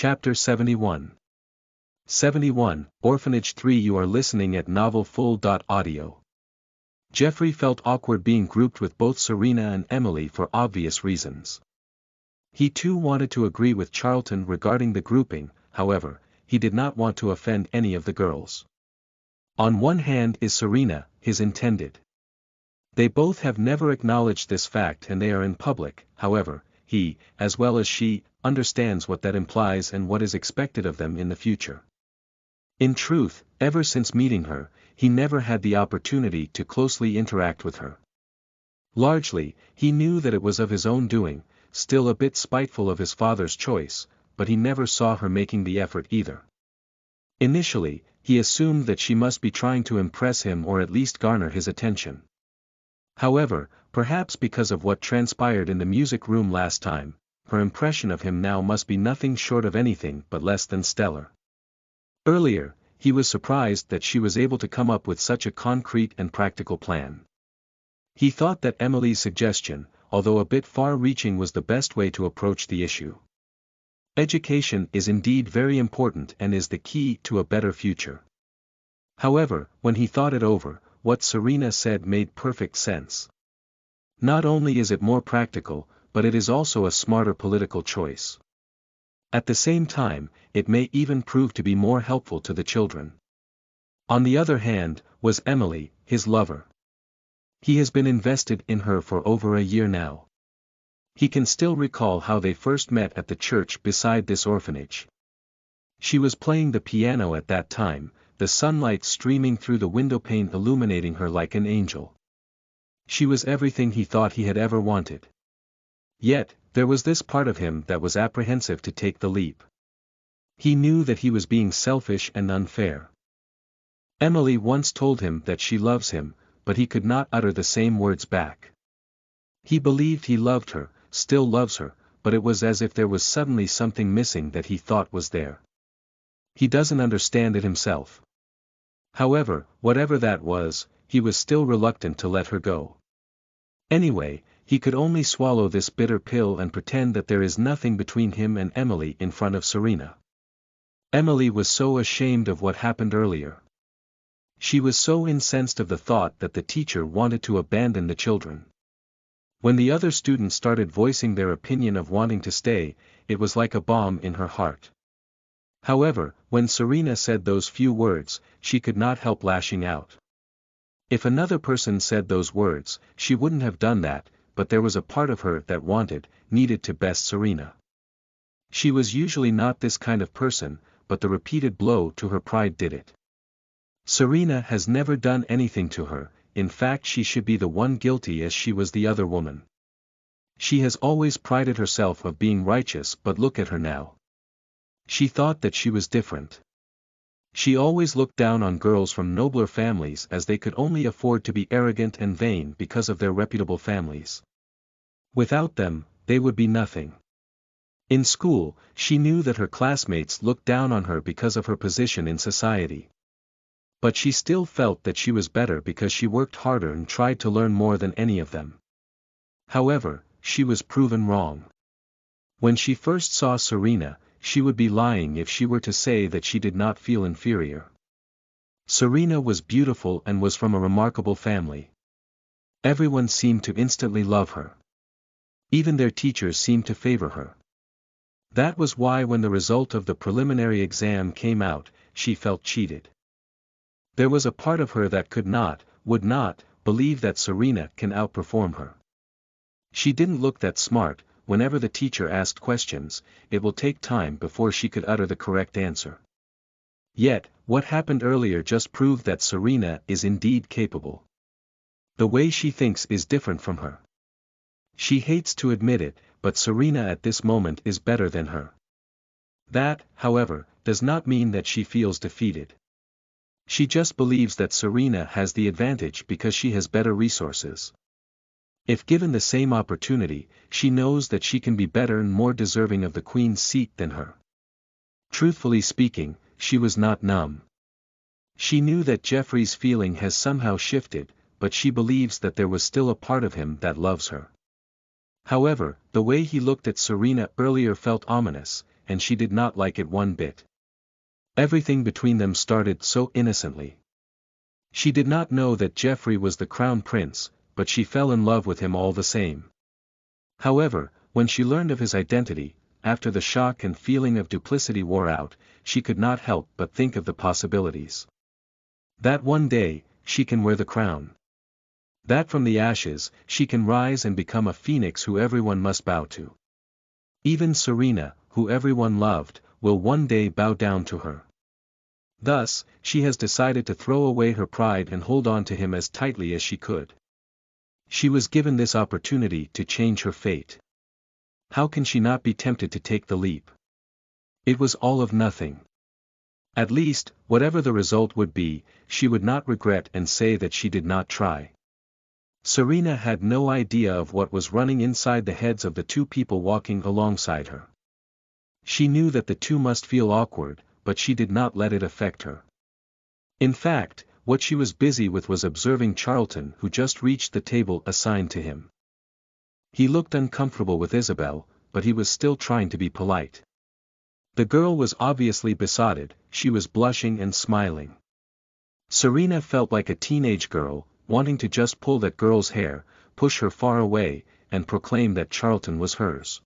Chapter 71. 71, Orphanage 3. You are listening at novelfull.audio. Jeffrey felt awkward being grouped with both Serena and Emily for obvious reasons. He too wanted to agree with Charlton regarding the grouping, however, he did not want to offend any of the girls. On one hand is Serena, his intended. They both have never acknowledged this fact and they are in public, however, he, as well as she, understands what that implies and what is expected of them in the future. In truth, ever since meeting her, he never had the opportunity to closely interact with her. Largely, he knew that it was of his own doing, still a bit spiteful of his father's choice, but he never saw her making the effort either. Initially, he assumed that she must be trying to impress him or at least garner his attention. However, perhaps because of what transpired in the music room last time, her impression of him now must be nothing short of anything but less than stellar. Earlier, he was surprised that she was able to come up with such a concrete and practical plan. He thought that Emily's suggestion, although a bit far-reaching, was the best way to approach the issue. Education is indeed very important and is the key to a better future. However, when he thought it over, what Serena said made perfect sense. Not only is it more practical, but it is also a smarter political choice. At the same time, it may even prove to be more helpful to the children. On the other hand, was Emily, his lover. He has been invested in her for over a year now. He can still recall how they first met at the church beside this orphanage. She was playing the piano at that time, the sunlight streaming through the windowpane illuminating her like an angel. She was everything he thought he had ever wanted. Yet, there was this part of him that was apprehensive to take the leap. He knew that he was being selfish and unfair. Emily once told him that she loves him, but he could not utter the same words back. He believed he loved her, still loves her, but it was as if there was suddenly something missing that he thought was there. He doesn't understand it himself. However, whatever that was, he was still reluctant to let her go. Anyway, he could only swallow this bitter pill and pretend that there is nothing between him and Emily in front of Serena. Emily was so ashamed of what happened earlier. She was so incensed of the thought that the teacher wanted to abandon the children. When the other students started voicing their opinion of wanting to stay, it was like a bomb in her heart. However, when Serena said those few words, she could not help lashing out. If another person said those words, she wouldn't have done that, but there was a part of her that needed to best Serena. She was usually not this kind of person, but the repeated blow to her pride did it. Serena has never done anything to her, in fact she should be the one guilty as she was the other woman. She has always prided herself of being righteous, but look at her now. She thought that she was different. She always looked down on girls from nobler families as they could only afford to be arrogant and vain because of their reputable families. Without them, they would be nothing. In school, she knew that her classmates looked down on her because of her position in society. But she still felt that she was better because she worked harder and tried to learn more than any of them. However, she was proven wrong. When she first saw Serena, she would be lying if she were to say that she did not feel inferior. Serena was beautiful and was from a remarkable family. Everyone seemed to instantly love her. Even their teachers seemed to favor her. That was why when the result of the preliminary exam came out, she felt cheated. There was a part of her that would not, believe that Serena can outperform her. She didn't look that smart. Whenever the teacher asked questions, it will take time before she could utter the correct answer. Yet, what happened earlier just proved that Serena is indeed capable. The way she thinks is different from her. She hates to admit it, but Serena at this moment is better than her. That, however, does not mean that she feels defeated. She just believes that Serena has the advantage because she has better resources. If given the same opportunity, she knows that she can be better and more deserving of the queen's seat than her. Truthfully speaking, she was not numb. She knew that Jeffrey's feeling has somehow shifted, but she believes that there was still a part of him that loves her. However, the way he looked at Serena earlier felt ominous, and she did not like it one bit. Everything between them started so innocently. She did not know that Geoffrey was the crown prince, but she fell in love with him all the same. However, when she learned of his identity, after the shock and feeling of duplicity wore out, she could not help but think of the possibilities. That one day, she can wear the crown. That from the ashes, she can rise and become a phoenix who everyone must bow to. Even Serena, who everyone loved, will one day bow down to her. Thus, she has decided to throw away her pride and hold on to him as tightly as she could. She was given this opportunity to change her fate. How can she not be tempted to take the leap? It was all of nothing. At least, whatever the result would be, she would not regret and say that she did not try. Serena had no idea of what was running inside the heads of the two people walking alongside her. She knew that the two must feel awkward, but she did not let it affect her. In fact, what she was busy with was observing Charlton, who just reached the table assigned to him. He looked uncomfortable with Isabel, but he was still trying to be polite. The girl was obviously besotted, she was blushing and smiling. Serena felt like a teenage girl, wanting to just pull that girl's hair, push her far away, and proclaim that Charlton was hers.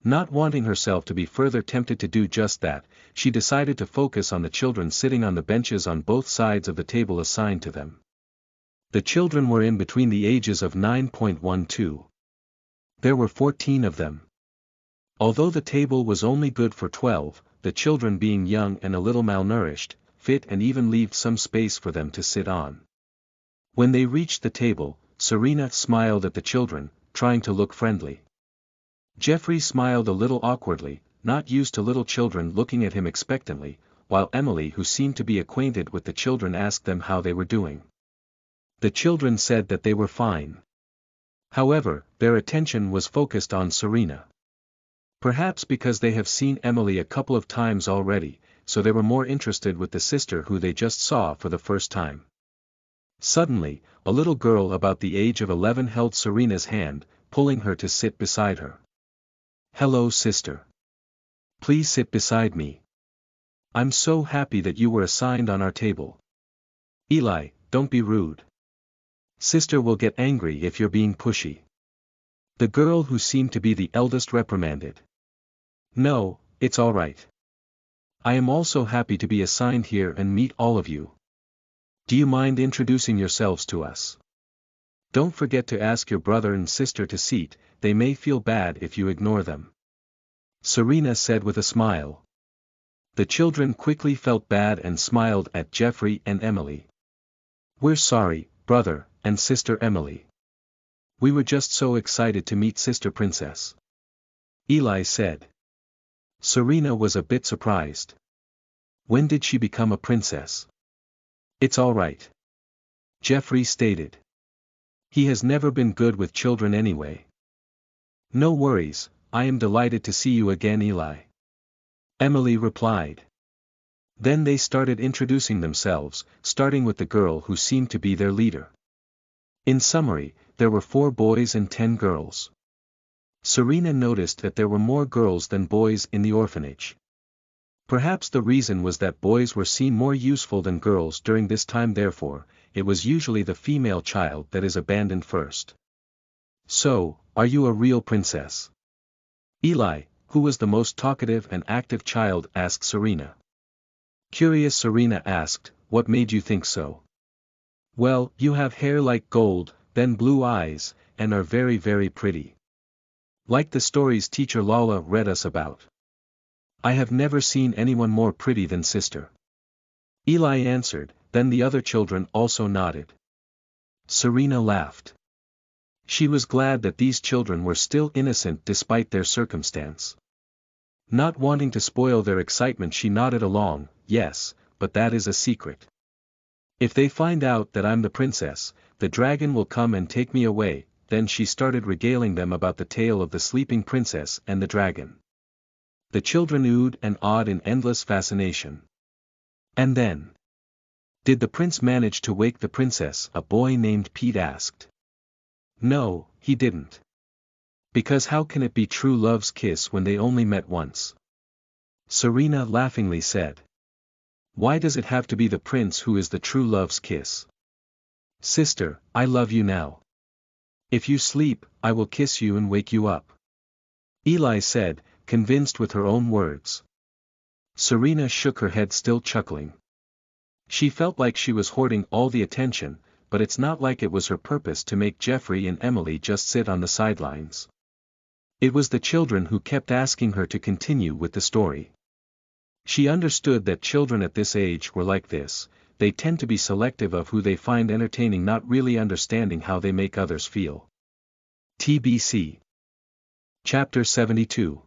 Not wanting herself to be further tempted to do just that, she decided to focus on the children sitting on the benches on both sides of the table assigned to them. The children were in between the ages of 9.12. There were 14 of them. Although the table was only good for 12, the children being young and a little malnourished, fit and even leaved some space for them to sit on. When they reached the table, Serena smiled at the children, trying to look friendly. Geoffrey smiled a little awkwardly, not used to little children looking at him expectantly, while Emily, who seemed to be acquainted with the children, asked them how they were doing. The children said that they were fine. However, their attention was focused on Serena. Perhaps because they have seen Emily a couple of times already, so they were more interested with the sister who they just saw for the first time. Suddenly, a little girl about the age of 11 held Serena's hand, pulling her to sit beside her. "Hello, sister. Please sit beside me. I'm so happy that you were assigned on our table." "Eli, don't be rude. Sister will get angry if you're being pushy." The girl, who seemed to be the eldest, reprimanded. "No, it's all right. I am also happy to be assigned here and meet all of you. Do you mind introducing yourselves to us? Don't forget to ask your brother and sister to seat, they may feel bad if you ignore them," Serena said with a smile. The children quickly felt bad and smiled at Geoffrey and Emily. "We're sorry, brother and sister Emily. We were just so excited to meet Sister Princess," Eli said. Serena was a bit surprised. When did she become a princess? "It's all right," Geoffrey stated. "He has never been good with children anyway." "No worries, I am delighted to see you again, Eli," Emily replied. Then they started introducing themselves, starting with the girl who seemed to be their leader. In summary, there were 4 boys and 10 girls. Serena noticed that there were more girls than boys in the orphanage. Perhaps the reason was that boys were seen more useful than girls during this time, therefore, it was usually the female child that is abandoned first. "So, are you a real princess?" Eli, who was the most talkative and active child, asked Serena. Curious, Serena asked, "What made you think so?" "Well, you have hair like gold, then blue eyes, and are very, very pretty. Like the stories teacher Lala read us about. I have never seen anyone more pretty than sister," Eli answered. Then the other children also nodded. Serena laughed. She was glad that these children were still innocent despite their circumstance. Not wanting to spoil their excitement, she nodded along. "Yes, but that is a secret. If they find out that I'm the princess, the dragon will come and take me away." Then she started regaling them about the tale of the sleeping princess and the dragon. The children oohed and awed in endless fascination. "And then? Did the prince manage to wake the princess?" a boy named Pete asked. "No, he didn't. Because how can it be true love's kiss when they only met once?" Serena laughingly said. Why does it have to be the prince who is the true love's kiss? Sister, I love you now. If you sleep, I will kiss you and wake you up. Eli said, convinced with her own words. Serena shook her head, still chuckling. She felt like she was hoarding all the attention, but it's not like it was her purpose to make Jeffrey and Emily just sit on the sidelines. It was the children who kept asking her to continue with the story. She understood that children at this age were like this. They tend to be selective of who they find entertaining, not really understanding how they make others feel. TBC. Chapter 72.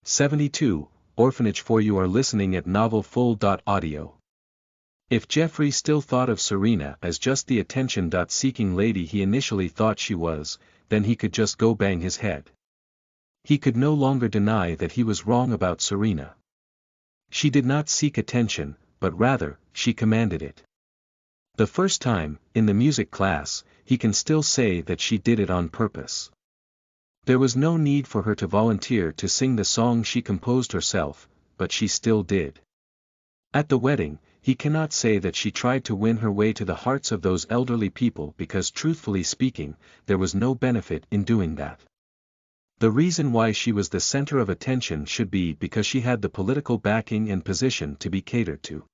72, Orphanage 4. You are listening at novelfull.audio. If Jeffrey still thought of Serena as just the attention-seeking lady he initially thought she was, then he could just go bang his head. He could no longer deny that he was wrong about Serena. She did not seek attention, but rather, she commanded it. The first time, in the music class, he can still say that she did it on purpose. There was no need for her to volunteer to sing the song she composed herself, but she still did. At the wedding, he cannot say that she tried to win her way to the hearts of those elderly people because, truthfully speaking, there was no benefit in doing that. The reason why she was the center of attention should be because she had the political backing and position to be catered to.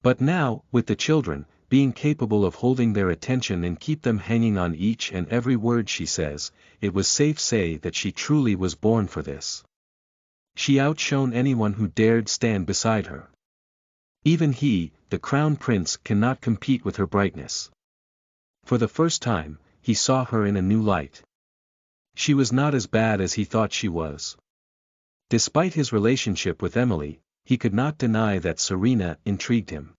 But now, with the children, being capable of holding their attention and keep them hanging on each and every word she says, it was safe to say that she truly was born for this. She outshone anyone who dared stand beside her. Even he, the crown prince, cannot compete with her brightness. For the first time, he saw her in a new light. She was not as bad as he thought she was. Despite his relationship with Emily, he could not deny that Serena intrigued him.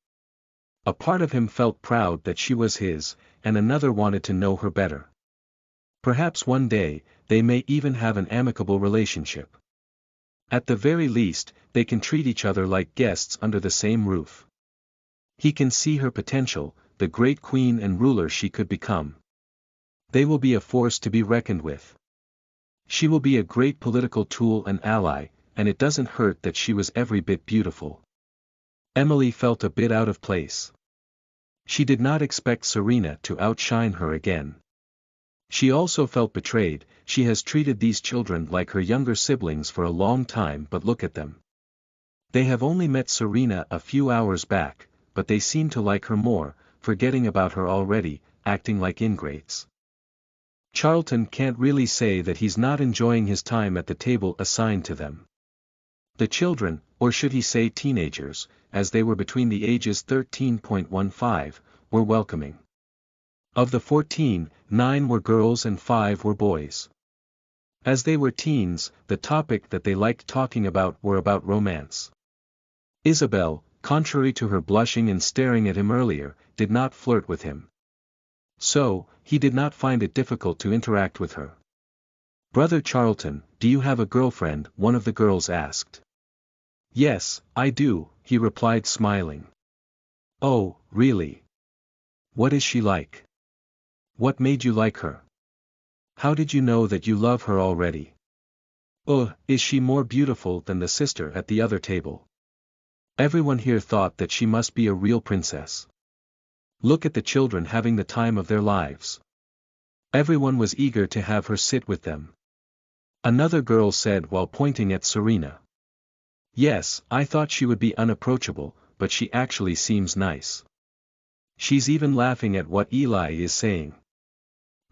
A part of him felt proud that she was his, and another wanted to know her better. Perhaps one day, they may even have an amicable relationship. At the very least, they can treat each other like guests under the same roof. He can see her potential, the great queen and ruler she could become. They will be a force to be reckoned with. She will be a great political tool and ally, and it doesn't hurt that she was every bit beautiful. Emily felt a bit out of place. She did not expect Serena to outshine her again. She also felt betrayed. She has treated these children like her younger siblings for a long time, but look at them. They have only met Serena a few hours back, but they seem to like her more, forgetting about her already, acting like ingrates. Charlton can't really say that he's not enjoying his time at the table assigned to them. The children, or should he say teenagers, as they were between the ages 13.15, were welcoming. Of the 14, 9 were girls and 5 were boys. As they were teens, the topic that they liked talking about were about romance. Isabel, contrary to her blushing and staring at him earlier, did not flirt with him. So, he did not find it difficult to interact with her. "Brother Charlton, do you have a girlfriend?" one of the girls asked. "Yes, I do," he replied, smiling. "Oh, really? What is she like? What made you like her? How did you know that you love her already? Oh, is she more beautiful than the sister at the other table?" Everyone here thought that she must be a real princess. Look at the children having the time of their lives. Everyone was eager to have her sit with them. Another girl said while pointing at Serena. "Yes, I thought she would be unapproachable, but she actually seems nice. She's even laughing at what Eli is saying.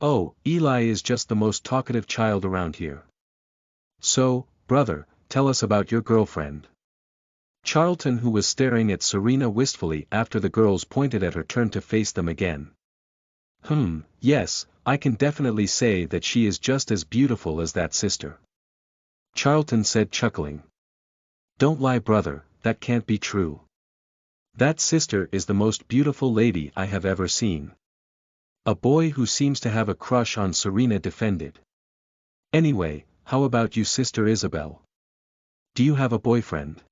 Oh, Eli is just the most talkative child around here. So, brother, tell us about your girlfriend." Charlton, who was staring at Serena wistfully after the girls pointed at her, turned to face them again. Yes, I can definitely say that she is just as beautiful as that sister," Charlton said, chuckling. "Don't lie, brother, that can't be true. That sister is the most beautiful lady I have ever seen." A boy who seems to have a crush on Serena defended. "Anyway, how about you, Sister Isabel? Do you have a boyfriend?"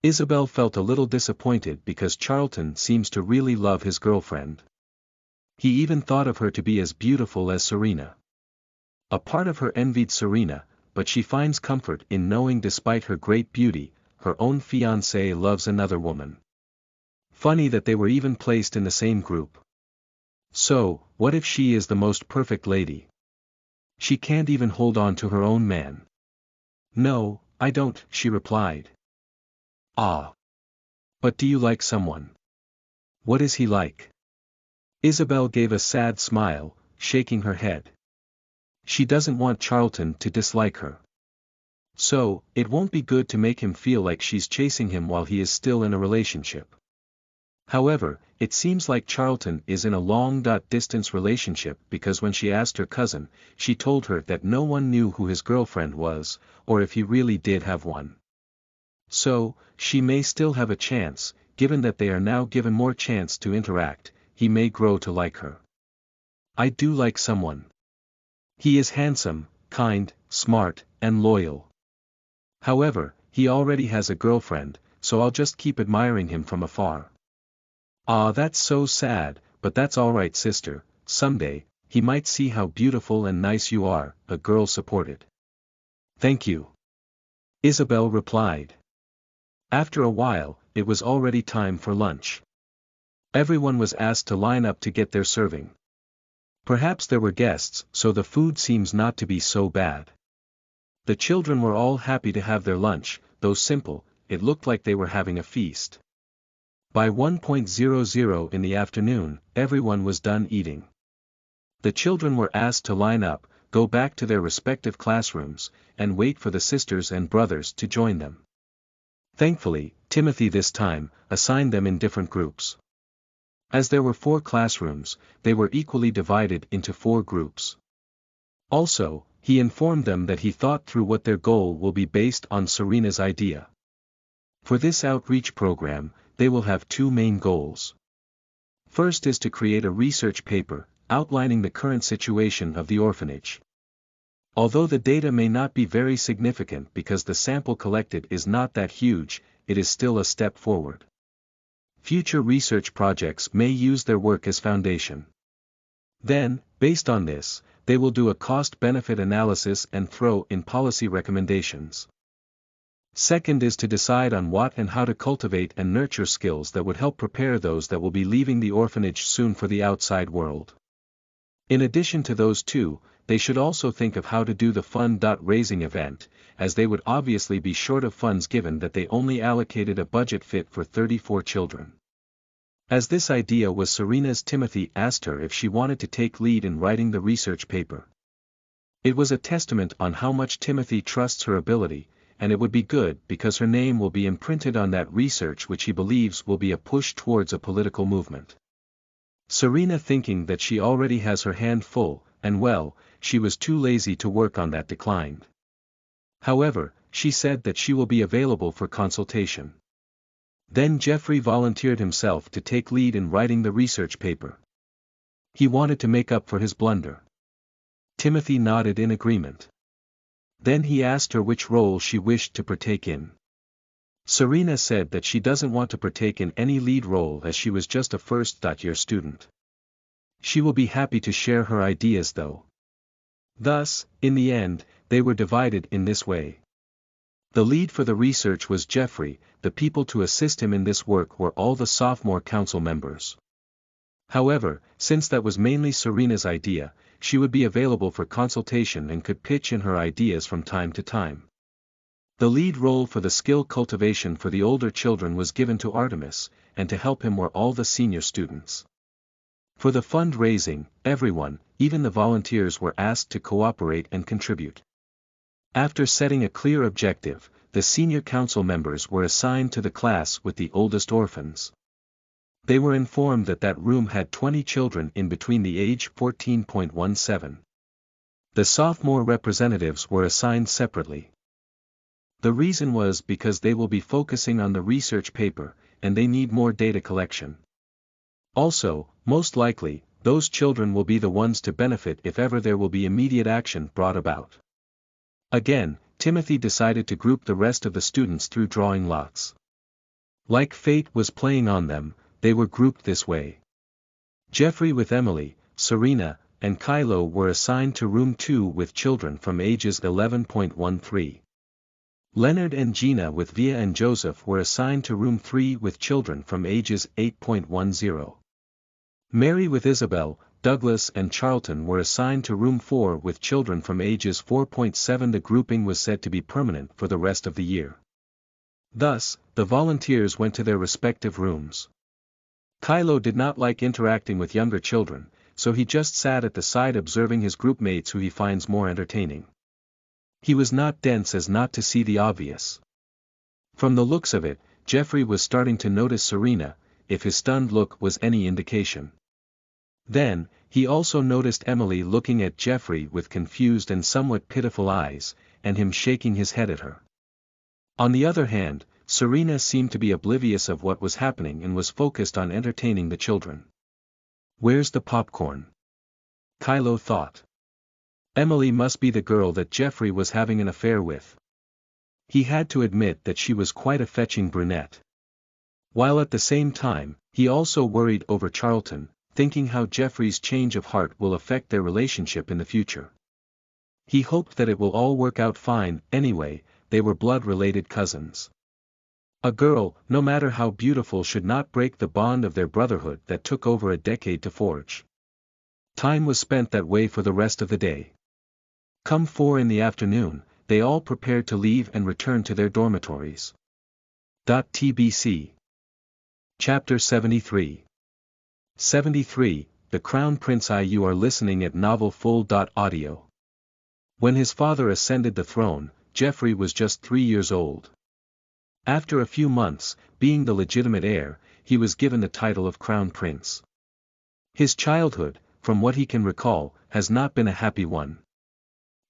Isabel felt a little disappointed because Charlton seems to really love his girlfriend. He even thought of her to be as beautiful as Serena. A part of her envied Serena, but she finds comfort in knowing despite her great beauty, her own fiancé loves another woman. Funny that they were even placed in the same group. So, what if she is the most perfect lady? She can't even hold on to her own man. No, I don't, she replied. Ah. But do you like someone? What is he like? Isabel gave a sad smile, shaking her head. She doesn't want Charlton to dislike her. So, it won't be good to make him feel like she's chasing him while he is still in a relationship. However, it seems like Charlton is in a long-distance relationship because when she asked her cousin, she told her that no one knew who his girlfriend was, or if he really did have one. So, she may still have a chance, given that they are now given more chance to interact, he may grow to like her. I do like someone. He is handsome, kind, smart, and loyal. However, he already has a girlfriend, so I'll just keep admiring him from afar. Ah, that's so sad, but that's alright sister, someday, he might see how beautiful and nice you are, a girl supported. Thank you. Isabel replied. After a while, it was already time for lunch. Everyone was asked to line up to get their serving. Perhaps there were guests, so the food seems not to be so bad. The children were all happy to have their lunch, though simple, it looked like they were having a feast. By 1:00 in the afternoon, everyone was done eating. The children were asked to line up, go back to their respective classrooms, and wait for the sisters and brothers to join them. Thankfully, Timothy this time assigned them in different groups. As there were 4 classrooms, they were equally divided into 4 groups. Also, he informed them that he thought through what their goal will be based on Serena's idea. For this outreach program, they will have 2 main goals. First is to create a research paper, outlining the current situation of the orphanage. Although the data may not be very significant because the sample collected is not that huge, it is still a step forward. Future research projects may use their work as foundation. Then, based on this, they will do a cost-benefit analysis and throw in policy recommendations. Second is to decide on what and how to cultivate and nurture skills that would help prepare those that will be leaving the orphanage soon for the outside world. In addition to those 2, they should also think of how to do the fund-raising event, as they would obviously be short of funds given that they only allocated a budget fit for 34 children. As this idea was Serena's, Timothy asked her if she wanted to take lead in writing the research paper. It was a testament on how much Timothy trusts her ability, and it would be good because her name will be imprinted on that research which he believes will be a push towards a political movement. Serena, thinking that she already has her hand full, and well, she was too lazy to work on that, declined. However, she said that she will be available for consultation. Then Jeffrey volunteered himself to take lead in writing the research paper. He wanted to make up for his blunder. Timothy nodded in agreement. Then he asked her which role she wished to partake in. Serena said that she doesn't want to partake in any lead role as she was just a first-year student. She will be happy to share her ideas though. Thus, in the end, they were divided in this way. The lead for the research was Jeffrey, the people to assist him in this work were all the sophomore council members. However, since that was mainly Serena's idea, she would be available for consultation and could pitch in her ideas from time to time. The lead role for the skill cultivation for the older children was given to Artemis, and to help him were all the senior students. For the fundraising, everyone, even the volunteers, were asked to cooperate and contribute. After setting a clear objective, the senior council members were assigned to the class with the oldest orphans. They were informed that that room had 20 children in between the age 14.17. The sophomore representatives were assigned separately. The reason was because they will be focusing on the research paper, and they need more data collection. Also, most likely, those children will be the ones to benefit if ever there will be immediate action brought about. Again, Timothy decided to group the rest of the students through drawing lots. Like fate was playing on them, they were grouped this way. Jeffrey with Emily, Serena, and Kylo were assigned to room 2 with children from ages 11.13. Leonard and Gina with Via and Joseph were assigned to room 3 with children from ages 8.10. Mary with Isabel, Douglas and Charlton were assigned to room 4 with children from ages 4.7. The grouping was said to be permanent for the rest of the year. Thus, the volunteers went to their respective rooms. Kylo did not like interacting with younger children, so he just sat at the side observing his group mates who he finds more entertaining. He was not dense as not to see the obvious. From the looks of it, Jeffrey was starting to notice Serena, if his stunned look was any indication. Then, he also noticed Emily looking at Jeffrey with confused and somewhat pitiful eyes, and him shaking his head at her. On the other hand, Serena seemed to be oblivious of what was happening and was focused on entertaining the children. "Where's the popcorn?" Kylo thought. Emily must be the girl that Jeffrey was having an affair with. He had to admit that she was quite a fetching brunette. While at the same time, he also worried over Charlton, thinking how Jeffrey's change of heart will affect their relationship in the future. He hoped that it will all work out fine. Anyway, they were blood-related cousins. A girl, no matter how beautiful, should not break the bond of their brotherhood that took over a decade to forge. Time was spent that way for the rest of the day. Come 4 in the afternoon, they all prepared to leave and return to their dormitories. TBC. Chapter 73. 73, The Crown Prince. You are listening at novelfull.audio. When his father ascended the throne, Jeffrey was just 3 years old. After a few months, being the legitimate heir, he was given the title of Crown Prince. His childhood, from what he can recall, has not been a happy one.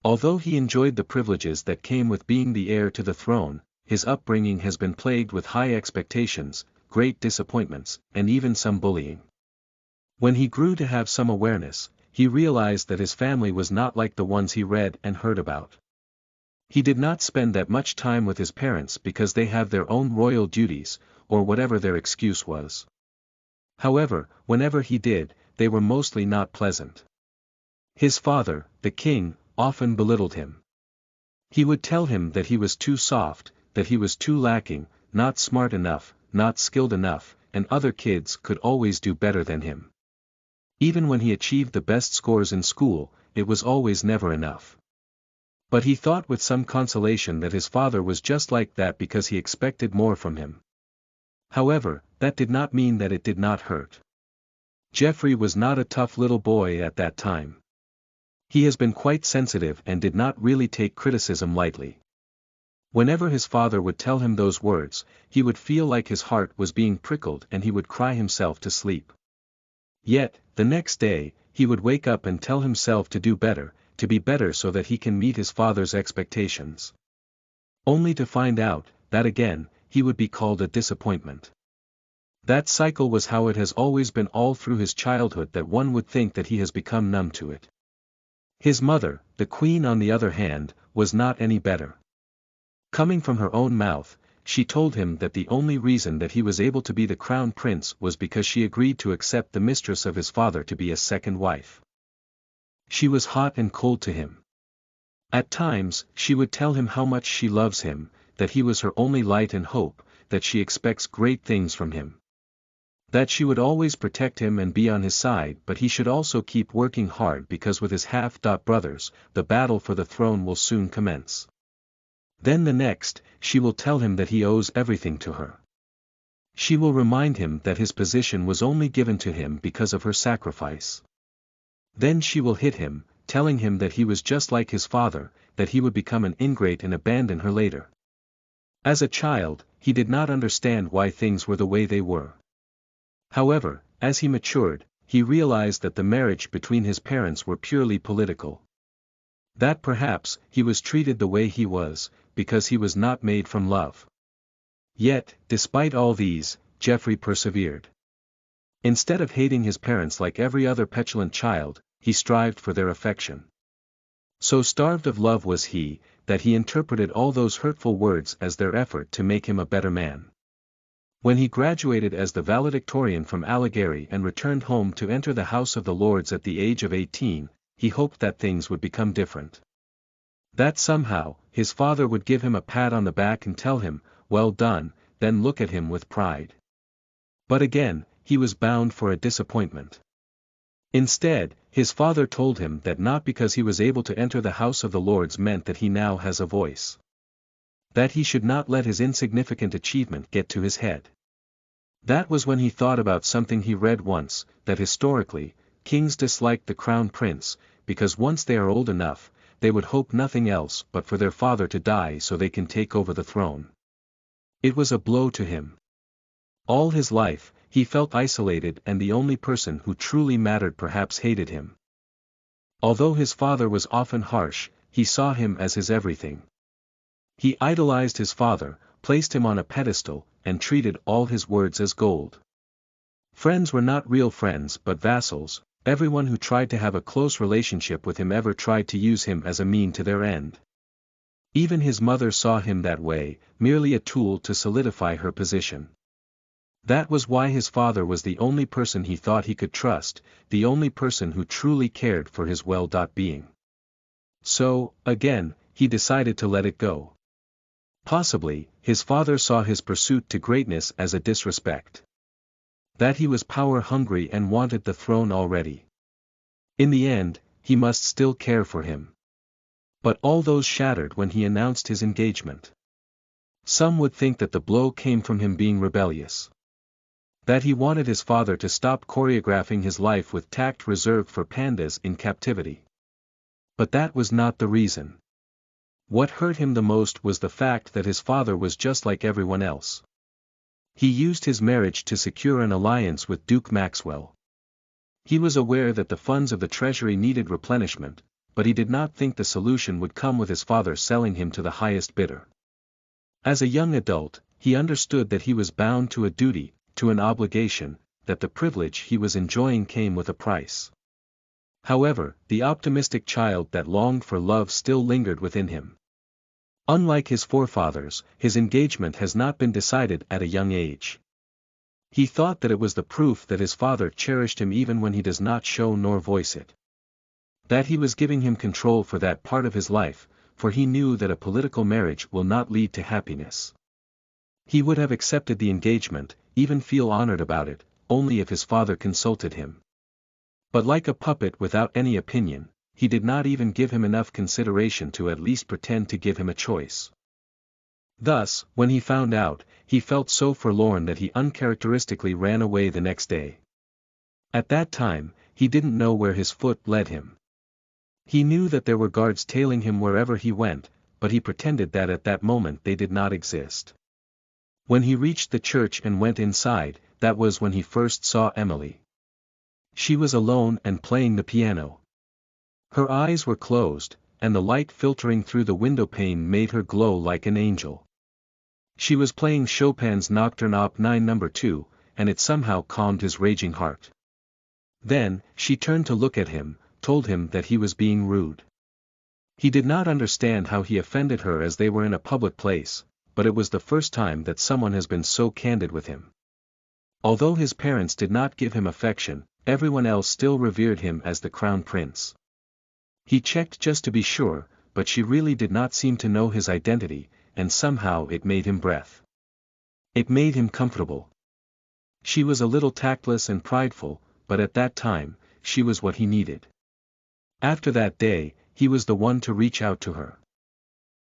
Although he enjoyed the privileges that came with being the heir to the throne, his upbringing has been plagued with high expectations, great disappointments, and even some bullying. When he grew to have some awareness, he realized that his family was not like the ones he read and heard about. He did not spend that much time with his parents because they have their own royal duties, or whatever their excuse was. However, whenever he did, they were mostly not pleasant. His father, the king, often belittled him. He would tell him that he was too soft, that he was too lacking, not smart enough, not skilled enough, and other kids could always do better than him. Even when he achieved the best scores in school, it was always never enough. But he thought with some consolation that his father was just like that because he expected more from him. However, that did not mean that it did not hurt. Jeffrey was not a tough little boy at that time. He has been quite sensitive and did not really take criticism lightly. Whenever his father would tell him those words, he would feel like his heart was being prickled and he would cry himself to sleep. Yet, the next day, he would wake up and tell himself to do better, to be better so that he can meet his father's expectations. Only to find out, that again, he would be called a disappointment. That cycle was how it has always been all through his childhood, that one would think that he has become numb to it. His mother, the queen on the other hand, was not any better. Coming from her own mouth, she told him that the only reason that he was able to be the crown prince was because she agreed to accept the mistress of his father to be a second wife. She was hot and cold to him. At times, she would tell him how much she loves him, that he was her only light and hope, that she expects great things from him. That she would always protect him and be on his side, but he should also keep working hard because with his half-brothers, the battle for the throne will soon commence. Then the next, she will tell him that he owes everything to her. She will remind him that his position was only given to him because of her sacrifice. Then she will hit him, telling him that he was just like his father, that he would become an ingrate and abandon her later. As a child, he did not understand why things were the way they were. However, as he matured, he realized that the marriage between his parents were purely political. That perhaps, he was treated the way he was, because he was not made from love. Yet, despite all these, Jeffrey persevered. Instead of hating his parents like every other petulant child, he strived for their affection. So starved of love was he, that he interpreted all those hurtful words as their effort to make him a better man. When he graduated as the valedictorian from Allegheny and returned home to enter the House of the Lords at the age of 18, he hoped that things would become different. That somehow, his father would give him a pat on the back and tell him, "Well done," then look at him with pride. But again, he was bound for a disappointment. Instead, his father told him that not because he was able to enter the House of the Lords meant that he now has a voice. That he should not let his insignificant achievement get to his head. That was when he thought about something he read once, that historically, kings disliked the crown prince, because once they are old enough, they would hope nothing else but for their father to die so they can take over the throne. It was a blow to him. All his life, he felt isolated and the only person who truly mattered perhaps hated him. Although his father was often harsh, he saw him as his everything. He idolized his father, placed him on a pedestal, and treated all his words as gold. Friends were not real friends but vassals. Everyone who tried to have a close relationship with him ever tried to use him as a mean to their end. Even his mother saw him that way, merely a tool to solidify her position. That was why his father was the only person he thought he could trust, the only person who truly cared for his well-being. So, again, he decided to let it go. Possibly, his father saw his pursuit to greatness as a disrespect. That he was power-hungry and wanted the throne already. In the end, he must still care for him. But all those shattered when he announced his engagement. Some would think that the blow came from him being rebellious. That he wanted his father to stop choreographing his life with tact reserved for pandas in captivity. But that was not the reason. What hurt him the most was the fact that his father was just like everyone else. He used his marriage to secure an alliance with Duke Maxwell. He was aware that the funds of the treasury needed replenishment, but he did not think the solution would come with his father selling him to the highest bidder. As a young adult, he understood that he was bound to a duty, to an obligation, that the privilege he was enjoying came with a price. However, the optimistic child that longed for love still lingered within him. Unlike his forefathers, his engagement has not been decided at a young age. He thought that it was the proof that his father cherished him even when he does not show nor voice it. That he was giving him control for that part of his life, for he knew that a political marriage will not lead to happiness. He would have accepted the engagement, even feel honored about it, only if his father consulted him. But like a puppet without any opinion, he did not even give him enough consideration to at least pretend to give him a choice. Thus, when he found out, he felt so forlorn that he uncharacteristically ran away the next day. At that time, he didn't know where his foot led him. He knew that there were guards tailing him wherever he went, but he pretended that at that moment they did not exist. When he reached the church and went inside, that was when he first saw Emily. She was alone and playing the piano. Her eyes were closed, and the light filtering through the window pane made her glow like an angel. She was playing Chopin's Nocturne Op. 9 No. 2, and it somehow calmed his raging heart. Then, she turned to look at him, told him that he was being rude. He did not understand how he offended her as they were in a public place, but it was the first time that someone has been so candid with him. Although his parents did not give him affection, everyone else still revered him as the crown prince. He checked just to be sure, but she really did not seem to know his identity, and somehow it made him breath. It made him comfortable. She was a little tactless and prideful, but at that time, she was what he needed. After that day, he was the one to reach out to her.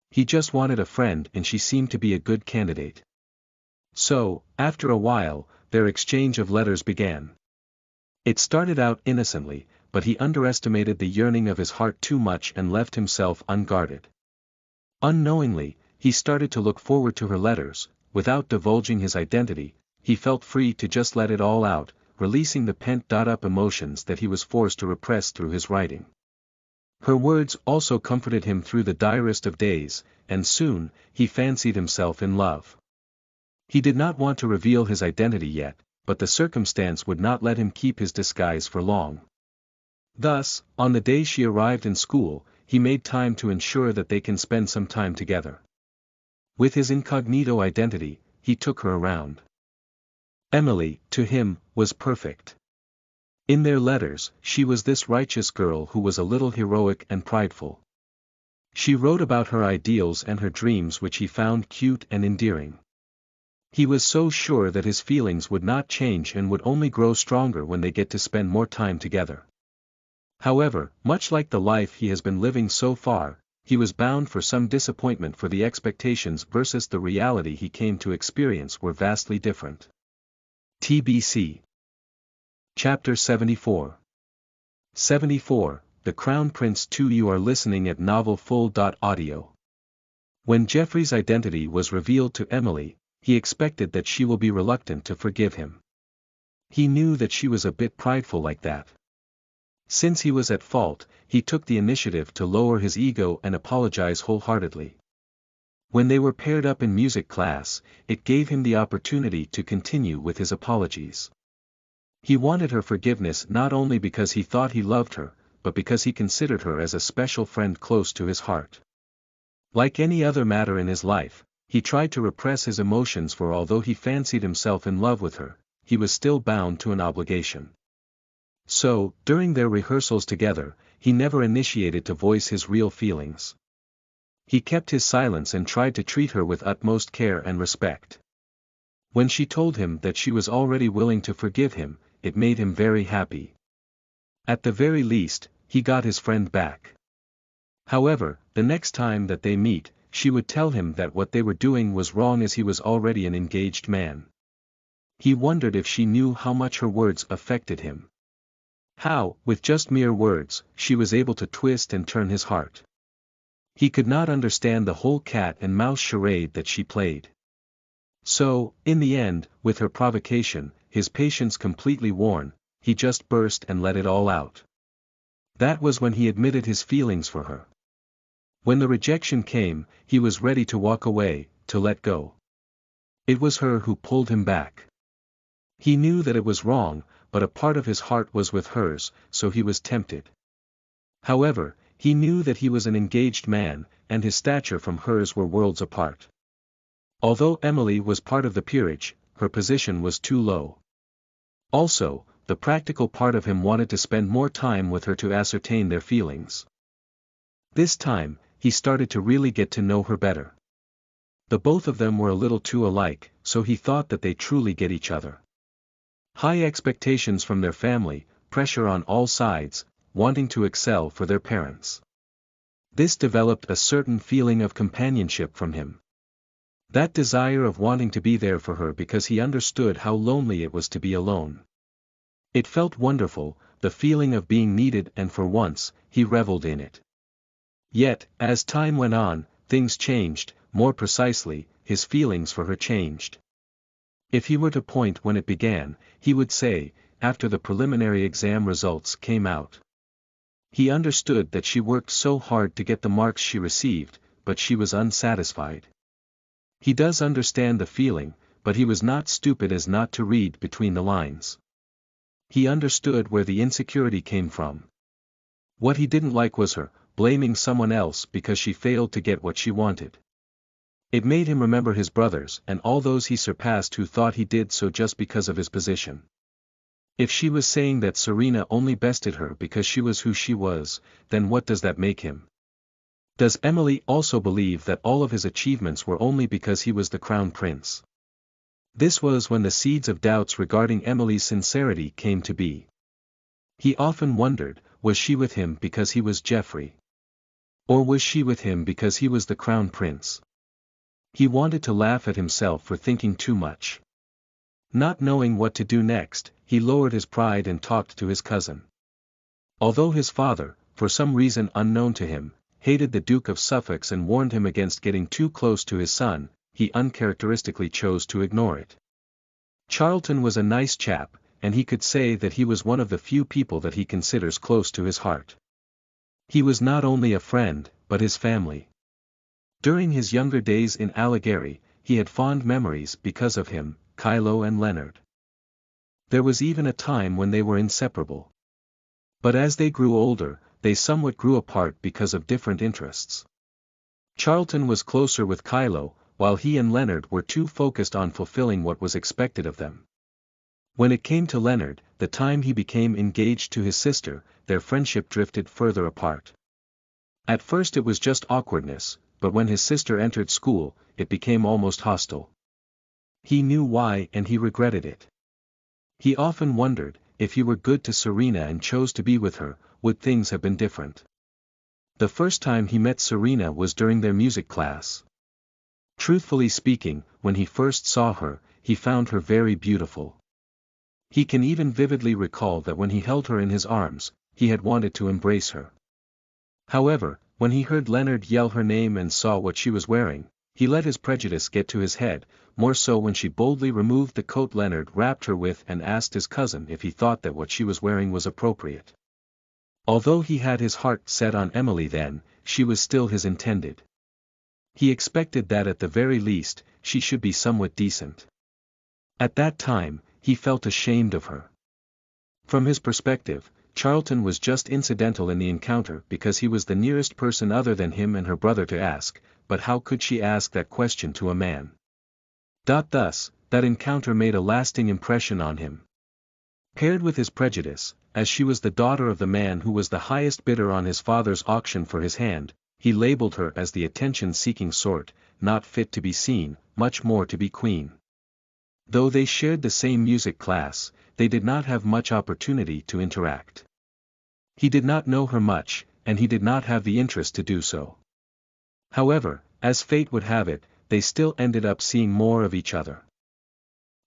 He just wanted a friend and she seemed to be a good candidate. So, after a while, their exchange of letters began. It started out innocently, but he underestimated the yearning of his heart too much and left himself unguarded. Unknowingly, he started to look forward to her letters. Without divulging his identity, he felt free to just let it all out, releasing the pent-up emotions that he was forced to repress through his writing. Her words also comforted him through the direst of days, and soon, he fancied himself in love. He did not want to reveal his identity yet, but the circumstance would not let him keep his disguise for long. Thus, on the day she arrived in school, he made time to ensure that they can spend some time together. With his incognito identity, he took her around. Emily, to him, was perfect. In their letters, she was this righteous girl who was a little heroic and prideful. She wrote about her ideals and her dreams which he found cute and endearing. He was so sure that his feelings would not change and would only grow stronger when they get to spend more time together. However, much like the life he has been living so far, he was bound for some disappointment, for the expectations versus the reality he came to experience were vastly different. TBC. Chapter 74. 74, The Crown Prince 2. You are listening at novelfull.audio. When Geoffrey's identity was revealed to Emily, he expected that she will be reluctant to forgive him. He knew that she was a bit prideful like that. Since he was at fault, he took the initiative to lower his ego and apologize wholeheartedly. When they were paired up in music class, it gave him the opportunity to continue with his apologies. He wanted her forgiveness not only because he thought he loved her, but because he considered her as a special friend close to his heart. Like any other matter in his life, he tried to repress his emotions, for although he fancied himself in love with her, he was still bound to an obligation. So, during their rehearsals together, he never initiated to voice his real feelings. He kept his silence and tried to treat her with utmost care and respect. When she told him that she was already willing to forgive him, it made him very happy. At the very least, he got his friend back. However, the next time that they meet, she would tell him that what they were doing was wrong, as he was already an engaged man. He wondered if she knew how much her words affected him. How, with just mere words, she was able to twist and turn his heart. He could not understand the whole cat and mouse charade that she played. So, in the end, with her provocation, his patience completely worn, he just burst and let it all out. That was when he admitted his feelings for her. When the rejection came, he was ready to walk away, to let go. It was her who pulled him back. He knew that it was wrong, but a part of his heart was with hers, so he was tempted. However, he knew that he was an engaged man, and his stature from hers were worlds apart. Although Emily was part of the peerage, her position was too low. Also, the practical part of him wanted to spend more time with her to ascertain their feelings. This time, he started to really get to know her better. The both of them were a little too alike, so he thought that they truly get each other. High expectations from their family, pressure on all sides, wanting to excel for their parents. This developed a certain feeling of companionship from him. That desire of wanting to be there for her because he understood how lonely it was to be alone. It felt wonderful, the feeling of being needed, and for once, he reveled in it. Yet, as time went on, things changed, more precisely, his feelings for her changed. If he were to point when it began, he would say, after the preliminary exam results came out. He understood that she worked so hard to get the marks she received, but she was unsatisfied. He does understand the feeling, but he was not stupid as not to read between the lines. He understood where the insecurity came from. What he didn't like was her blaming someone else because she failed to get what she wanted. It made him remember his brothers and all those he surpassed who thought he did so just because of his position. If she was saying that Serena only bested her because she was who she was, then what does that make him? Does Emily also believe that all of his achievements were only because he was the crown prince? This was when the seeds of doubts regarding Emily's sincerity came to be. He often wondered, was she with him because he was Geoffrey? Or was she with him because he was the crown prince? He wanted to laugh at himself for thinking too much. Not knowing what to do next, he lowered his pride and talked to his cousin. Although his father, for some reason unknown to him, hated the Duke of Suffolk and warned him against getting too close to his son, he uncharacteristically chose to ignore it. Charlton was a nice chap, and he could say that he was one of the few people that he considers close to his heart. He was not only a friend, but his family. During his younger days in Allegheny, he had fond memories because of him, Kylo and Leonard. There was even a time when they were inseparable. But as they grew older, they somewhat grew apart because of different interests. Charlton was closer with Kylo, while he and Leonard were too focused on fulfilling what was expected of them. When it came to Leonard, the time he became engaged to his sister, their friendship drifted further apart. At first it was just awkwardness, but when his sister entered school, it became almost hostile. He knew why and he regretted it. He often wondered, if he were good to Serena and chose to be with her, would things have been different? The first time he met Serena was during their music class. Truthfully speaking, when he first saw her, he found her very beautiful. He can even vividly recall that when he held her in his arms, he had wanted to embrace her. However, when he heard Leonard yell her name and saw what she was wearing, he let his prejudice get to his head, more so when she boldly removed the coat Leonard wrapped her with and asked his cousin if he thought that what she was wearing was appropriate. Although he had his heart set on Emily then, she was still his intended. He expected that at the very least, she should be somewhat decent. At that time, he felt ashamed of her. From his perspective, Charlton was just incidental in the encounter because he was the nearest person other than him and her brother to ask, but how could she ask that question to a man? Thus, that encounter made a lasting impression on him. Paired with his prejudice, as she was the daughter of the man who was the highest bidder on his father's auction for his hand, he labeled her as the attention-seeking sort, not fit to be seen, much more to be queen. Though they shared the same music class, they did not have much opportunity to interact. He did not know her much, and he did not have the interest to do so. However, as fate would have it, they still ended up seeing more of each other.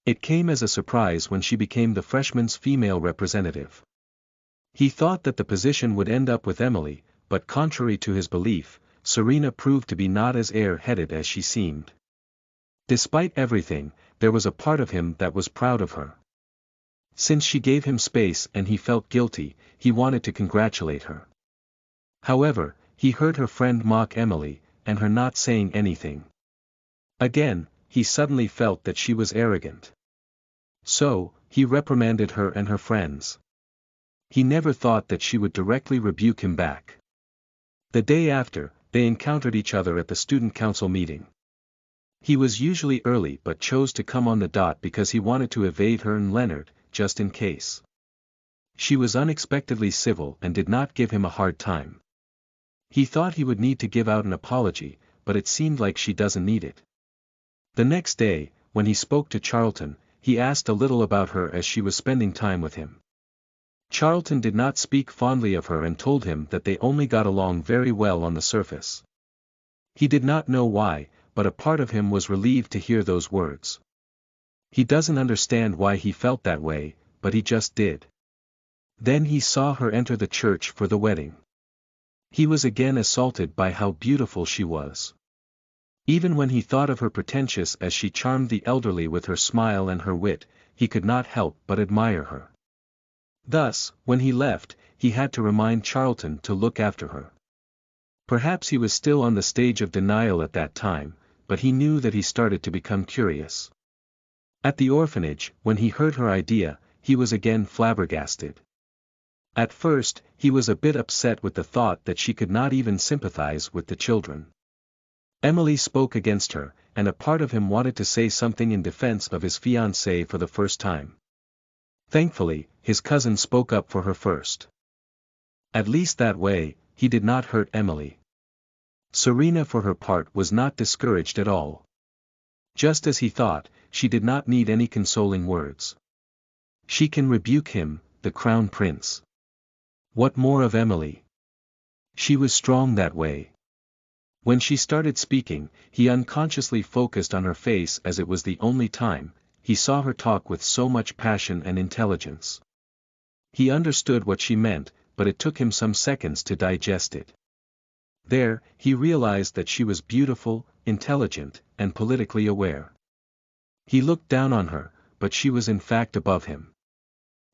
It came as a surprise when she became the freshman's female representative. He thought that the position would end up with Emily, but contrary to his belief, Serena proved to be not as air-headed as she seemed. Despite everything, there was a part of him that was proud of her. Since she gave him space and he felt guilty, he wanted to congratulate her. However, he heard her friend mock Emily, and her not saying anything. Again, he suddenly felt that she was arrogant. So, he reprimanded her and her friends. He never thought that she would directly rebuke him back. The day after, they encountered each other at the student council meeting. He was usually early but chose to come on the dot because he wanted to evade her and Leonard, just in case. She was unexpectedly civil and did not give him a hard time. He thought he would need to give out an apology, but it seemed like she doesn't need it. The next day, when he spoke to Charlton, he asked a little about her as she was spending time with him. Charlton did not speak fondly of her and told him that they only got along very well on the surface. He did not know why, but a part of him was relieved to hear those words. He doesn't understand why he felt that way, but he just did. Then he saw her enter the church for the wedding. He was again assaulted by how beautiful she was. Even when he thought of her pretentious as she charmed the elderly with her smile and her wit, he could not help but admire her. Thus, when he left, he had to remind Charlton to look after her. Perhaps he was still on the stage of denial at that time, but he knew that he started to become curious. At the orphanage, when he heard her idea, he was again flabbergasted. At first, he was a bit upset with the thought that she could not even sympathize with the children. Emily spoke against her, and a part of him wanted to say something in defense of his fiancée for the first time. Thankfully, his cousin spoke up for her first. At least that way, he did not hurt Emily. Serena for her part was not discouraged at all. Just as he thought, she did not need any consoling words. She can rebuke him, the crown prince. What more of Emily? She was strong that way. When she started speaking, he unconsciously focused on her face as it was the only time he saw her talk with so much passion and intelligence. He understood what she meant, but it took him some seconds to digest it. There, he realized that she was beautiful, intelligent, and politically aware. He looked down on her, but she was in fact above him.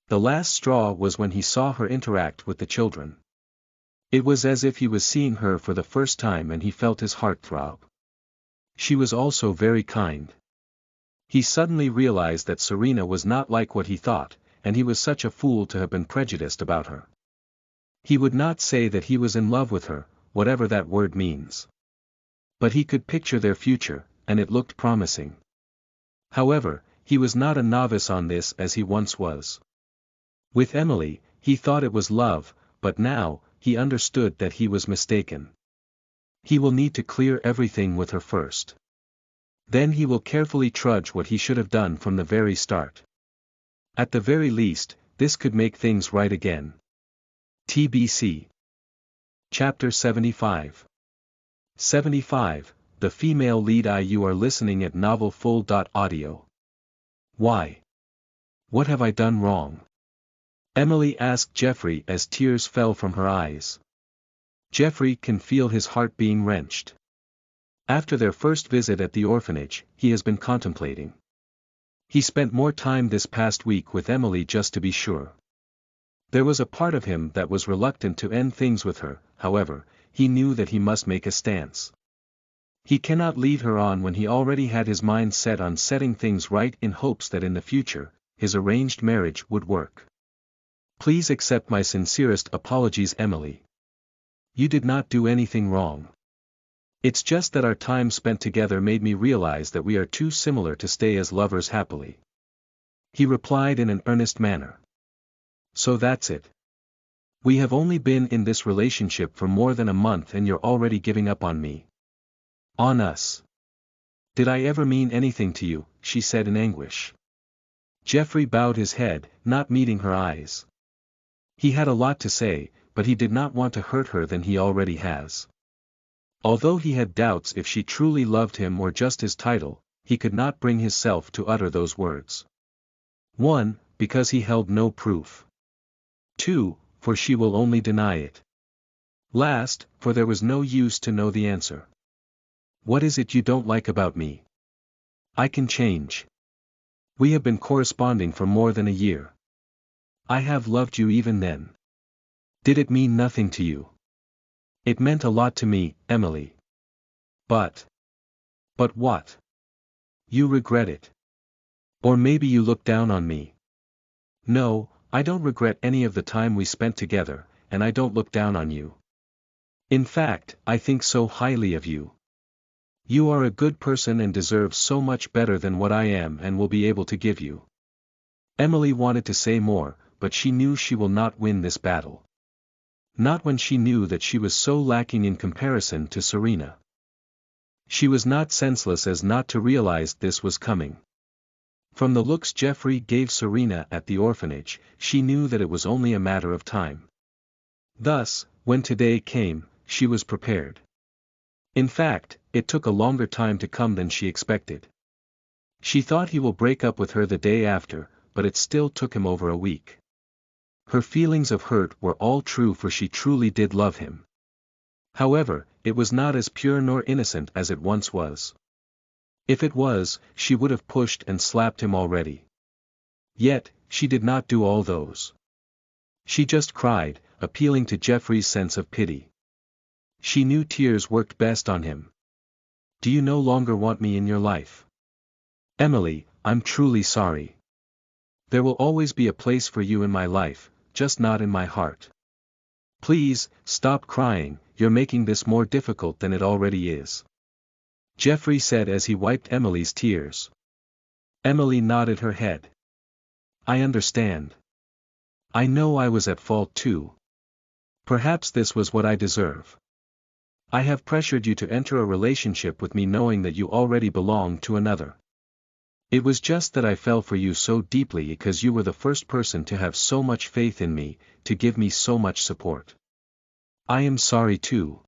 The last straw was when he saw her interact with the children. It was as if he was seeing her for the first time and he felt his heart throb. She was also very kind. He suddenly realized that Serena was not like what he thought, and he was such a fool to have been prejudiced about her. He would not say that he was in love with her, whatever that word means. But he could picture their future, and it looked promising. However, He was not a novice on this as he once was. With Emily, he thought it was love, but now, he understood that he was mistaken. He will need to clear everything with her first. Then he will carefully trudge what he should have done from the very start. At the very least, this could make things right again. TBC. Chapter 75. 75, The Female Lead. You are listening at novelfull.audio. Why? What have I done wrong? Emily asked Geoffrey as tears fell from her eyes. Geoffrey can feel his heart being wrenched. After their first visit at the orphanage, he has been contemplating. He spent more time this past week with Emily just to be sure. There was a part of him that was reluctant to end things with her, however, he knew that he must make a stance. He cannot lead her on when he already had his mind set on setting things right in hopes that in the future, his arranged marriage would work. Please accept my sincerest apologies, Emily. You did not do anything wrong. It's just that our time spent together made me realize that we are too similar to stay as lovers happily. He replied in an earnest manner. So that's it. We have only been in this relationship for more than a month and you're already giving up on me. On us. Did I ever mean anything to you? She said in anguish. Geoffrey bowed his head, not meeting her eyes. He had a lot to say, but he did not want to hurt her than he already has. Although he had doubts if she truly loved him or just his title, he could not bring himself to utter those words. 1, because he held no proof. 2, for she will only deny it. Last, for there was no use to know the answer. What is it you don't like about me? I can change. We have been corresponding for more than a year. I have loved you even then. Did it mean nothing to you? It meant a lot to me, Emily. But what? You regret it. Or maybe you look down on me. No, I don't regret any of the time we spent together, and I don't look down on you. In fact, I think so highly of you. You are a good person and deserve so much better than what I am and will be able to give you. Emily wanted to say more, but she knew she will not win this battle. Not when she knew that she was so lacking in comparison to Serena. She was not senseless as not to realize this was coming. From the looks Geoffrey gave Serena at the orphanage, she knew that it was only a matter of time. Thus, when today came, she was prepared. In fact, it took a longer time to come than she expected. She thought he will break up with her the day after, but it still took him over a week. Her feelings of hurt were all true, for she truly did love him. However, it was not as pure nor innocent as it once was. If it was, she would have pushed and slapped him already. Yet, she did not do all those. She just cried, appealing to Geoffrey's sense of pity. She knew tears worked best on him. Do you no longer want me in your life? Emily, I'm truly sorry. There will always be a place for you in my life, just not in my heart. Please, stop crying, you're making this more difficult than it already is. Geoffrey said as he wiped Emily's tears. Emily nodded her head. I understand. I know I was at fault too. Perhaps this was what I deserve. I have pressured you to enter a relationship with me knowing that you already belong to another. It was just that I fell for you so deeply because you were the first person to have so much faith in me, to give me so much support. I am sorry too.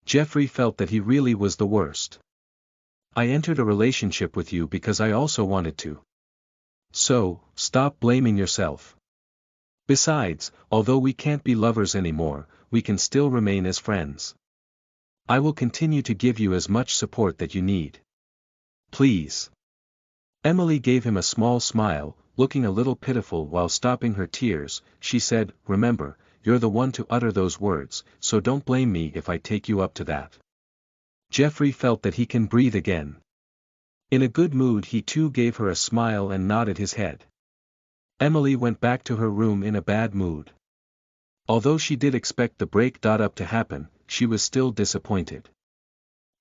Geoffrey felt that he really was the worst. I entered a relationship with you because I also wanted to. So, stop blaming yourself. Besides, although we can't be lovers anymore, we can still remain as friends. I will continue to give you as much support that you need. Please. Emily gave him a small smile, looking a little pitiful while stopping her tears. She said, remember, you're the one to utter those words, so don't blame me if I take you up to that. Geoffrey felt that he can breathe again. In a good mood he too gave her a smile and nodded his head. Emily went back to her room in a bad mood. Although she did expect the break-up to happen, she was still disappointed.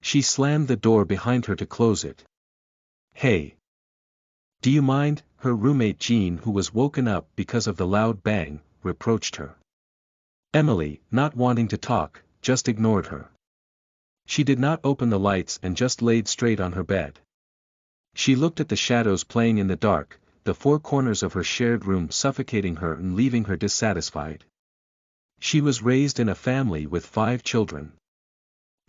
She slammed the door behind her to close it. Hey! "Do you mind?" Her roommate Jean, who was woken up because of the loud bang, reproached her. Emily, not wanting to talk, just ignored her. She did not open the lights and just laid straight on her bed. She looked at the shadows playing in the dark, the four corners of her shared room suffocating her and leaving her dissatisfied. She was raised in a family with 5 children.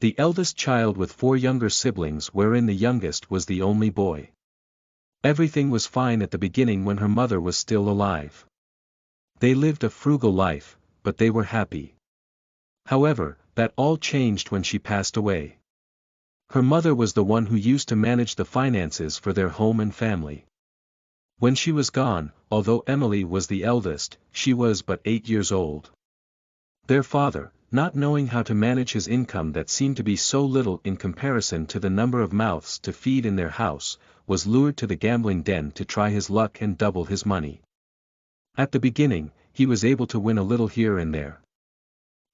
The eldest child with 4 younger siblings, wherein the youngest was the only boy. Everything was fine at the beginning when her mother was still alive. They lived a frugal life, but they were happy. However, that all changed when she passed away. Her mother was the one who used to manage the finances for their home and family. When she was gone, although Emily was the eldest, she was but 8 years old. Their father, not knowing how to manage his income that seemed to be so little in comparison to the number of mouths to feed in their house, was lured to the gambling den to try his luck and double his money. At the beginning, he was able to win a little here and there,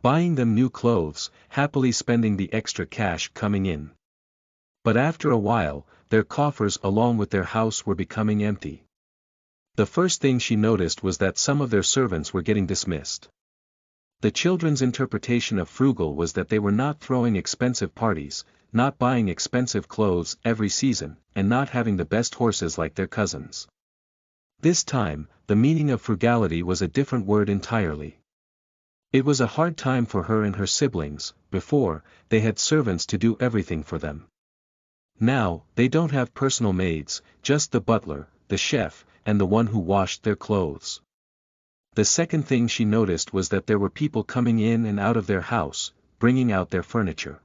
buying them new clothes, happily spending the extra cash coming in. But after a while, their coffers along with their house were becoming empty. The first thing she noticed was that some of their servants were getting dismissed. The children's interpretation of frugal was that they were not throwing expensive parties, not buying expensive clothes every season, and not having the best horses like their cousins. This time, the meaning of frugality was a different word entirely. It was a hard time for her and her siblings. Before, they had servants to do everything for them. Now, they don't have personal maids, just the butler, the chef, and the one who washed their clothes. The second thing she noticed was that there were people coming in and out of their house, bringing out their furniture.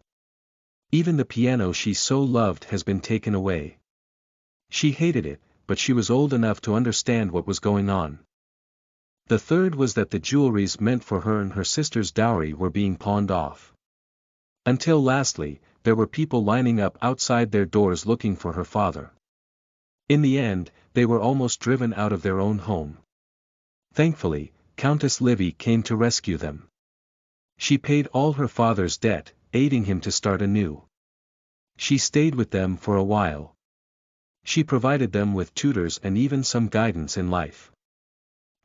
Even the piano she so loved has been taken away. She hated it, but she was old enough to understand what was going on. The third was that the jewelries meant for her and her sister's dowry were being pawned off. Until lastly, there were people lining up outside their doors looking for her father. In the end, they were almost driven out of their own home. Thankfully, Countess Livy came to rescue them. She paid all her father's debt, aiding him to start anew. She stayed with them for a while. She provided them with tutors and even some guidance in life.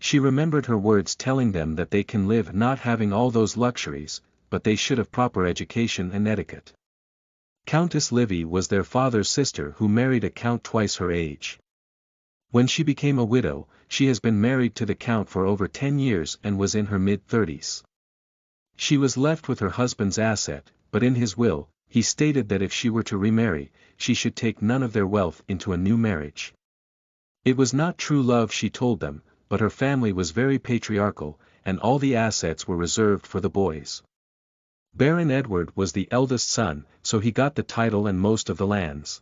She remembered her words telling them that they can live not having all those luxuries, but they should have proper education and etiquette. Countess Livy was their father's sister who married a count twice her age. When she became a widow, she has been married to the count for over 10 years and was in her mid-30s. She was left with her husband's asset, but in his will, he stated that if she were to remarry, she should take none of their wealth into a new marriage. It was not true love, she told them, but her family was very patriarchal, and all the assets were reserved for the boys. Baron Edward was the eldest son, so he got the title and most of the lands.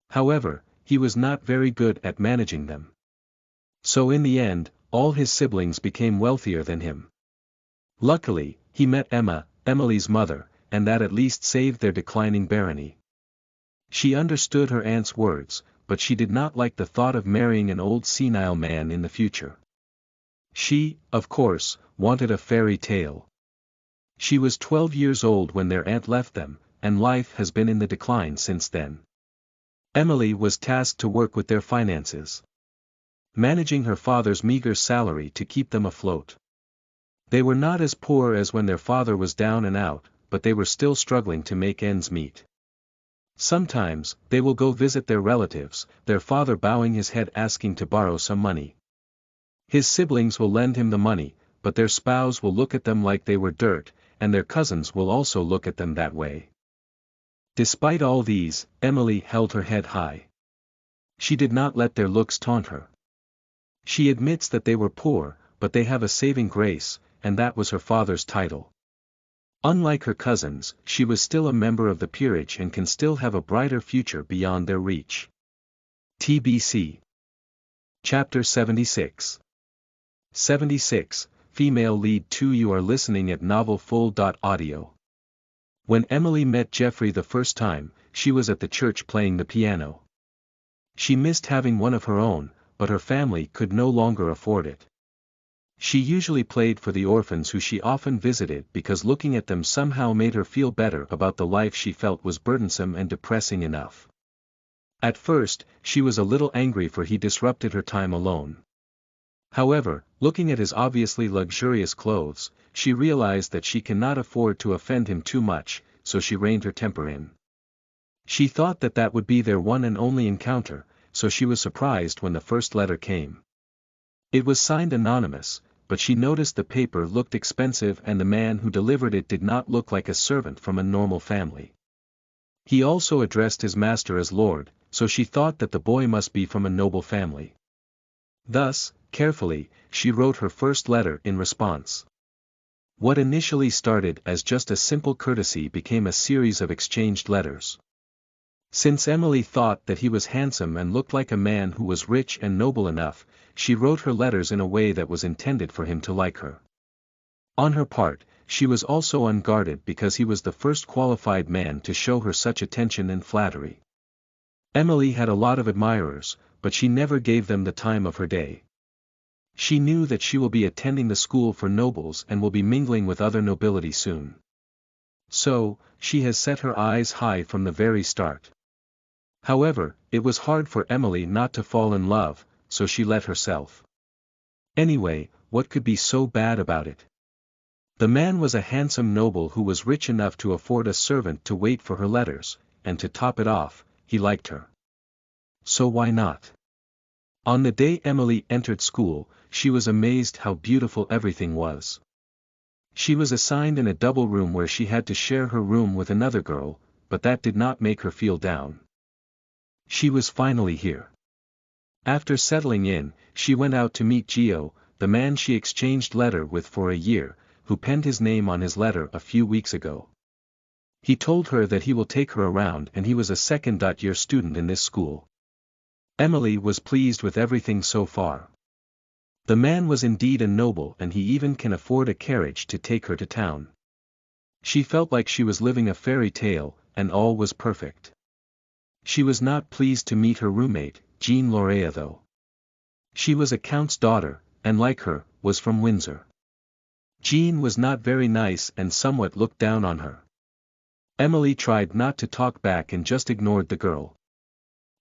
However, he was not very good at managing them. So in the end, all his siblings became wealthier than him. Luckily, he met Emma, Emily's mother, and that at least saved their declining barony. She understood her aunt's words, but she did not like the thought of marrying an old senile man in the future. She, of course, wanted a fairy tale. She was 12 years old when their aunt left them, and life has been in the decline since then. Emily was tasked to work with their finances, managing her father's meager salary to keep them afloat. They were not as poor as when their father was down and out, but they were still struggling to make ends meet. Sometimes, they will go visit their relatives, their father bowing his head asking to borrow some money. His siblings will lend him the money, but their spouse will look at them like they were dirt, and their cousins will also look at them that way. Despite all these, Emily held her head high. She did not let their looks taunt her. She admits that they were poor, but they have a saving grace, and that was her father's title. Unlike her cousins, she was still a member of the peerage and can still have a brighter future beyond their reach. TBC. Chapter 76. 76, Female Lead 2. You are listening at novelfull.audio. When Emily met Geoffrey the first time, she was at the church playing the piano. She missed having one of her own, but her family could no longer afford it. She usually played for the orphans who she often visited because looking at them somehow made her feel better about the life she felt was burdensome and depressing enough. At first, she was a little angry for he disrupted her time alone. However, looking at his obviously luxurious clothes, she realized that she cannot afford to offend him too much, so she reined her temper in. She thought that that would be their one and only encounter, so she was surprised when the first letter came. It was signed anonymous, but she noticed the paper looked expensive and the man who delivered it did not look like a servant from a normal family. He also addressed his master as Lord, so she thought that the boy must be from a noble family. Thus, carefully, she wrote her first letter in response. What initially started as just a simple courtesy became a series of exchanged letters. Since Emily thought that he was handsome and looked like a man who was rich and noble enough, she wrote her letters in a way that was intended for him to like her. On her part, she was also unguarded because he was the first qualified man to show her such attention and flattery. Emily had a lot of admirers, but she never gave them the time of her day. She knew that she will be attending the school for nobles and will be mingling with other nobility soon. So, she has set her eyes high from the very start. However, it was hard for Emily not to fall in love, so she let herself. Anyway, what could be so bad about it? The man was a handsome noble who was rich enough to afford a servant to wait for her letters, and to top it off, he liked her. So why not? On the day Emily entered school, she was amazed how beautiful everything was. She was assigned in a double room where she had to share her room with another girl, but that did not make her feel down. She was finally here. After settling in, she went out to meet Gio, the man she exchanged letter with for a year, who penned his name on his letter a few weeks ago. He told her that he will take her around and he was a second-year student in this school. Emily was pleased with everything so far. The man was indeed a noble and he even can afford a carriage to take her to town. She felt like she was living a fairy tale, and all was perfect. She was not pleased to meet her roommate, Jean Lorea though. She was a count's daughter, and like her, was from Windsor. Jean was not very nice and somewhat looked down on her. Emily tried not to talk back and just ignored the girl.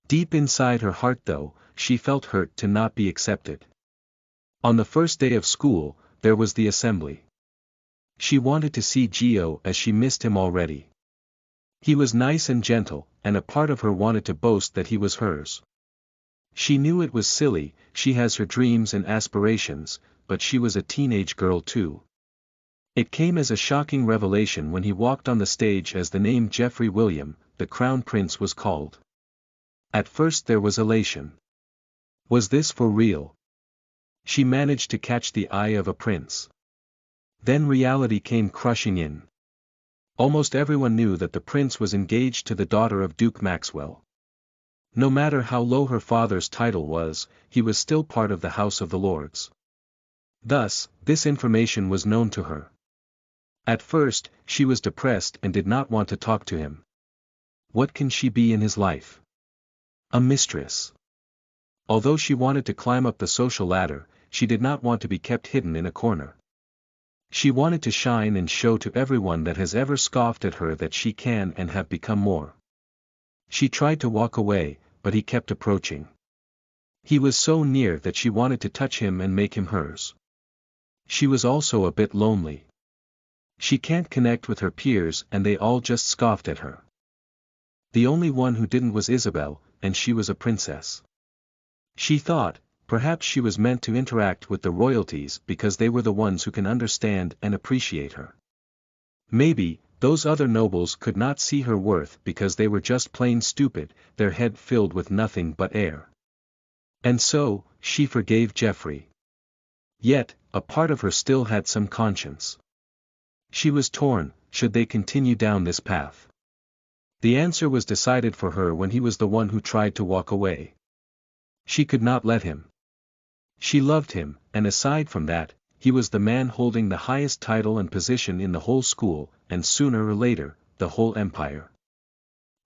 Deep inside her heart though, she felt hurt to not be accepted. On the first day of school, there was the assembly. She wanted to see Gio as she missed him already. He was nice and gentle, and a part of her wanted to boast that he was hers. She knew it was silly, she has her dreams and aspirations, but she was a teenage girl too. It came as a shocking revelation when he walked on the stage as the name Geoffrey William, the Crown Prince was called. At first there was elation. Was this for real? She managed to catch the eye of a prince. Then reality came crushing in. Almost everyone knew that the prince was engaged to the daughter of Duke Maxwell. No matter how low her father's title was, he was still part of the House of the Lords. Thus, this information was known to her. At first, she was depressed and did not want to talk to him. What can she be in his life? A mistress. Although she wanted to climb up the social ladder, she did not want to be kept hidden in a corner. She wanted to shine and show to everyone that has ever scoffed at her that she can and have become more. She tried to walk away, but he kept approaching. He was so near that she wanted to touch him and make him hers. She was also a bit lonely. She can't connect with her peers and they all just scoffed at her. The only one who didn't was Isabel, and she was a princess. She thought, perhaps she was meant to interact with the royalties because they were the ones who can understand and appreciate her. Maybe, those other nobles could not see her worth because they were just plain stupid, their head filled with nothing but air. And so, she forgave Geoffrey. Yet, a part of her still had some conscience. She was torn, should they continue down this path? The answer was decided for her when he was the one who tried to walk away. She could not let him. She loved him, and aside from that, he was the man holding the highest title and position in the whole school, and sooner or later, the whole empire.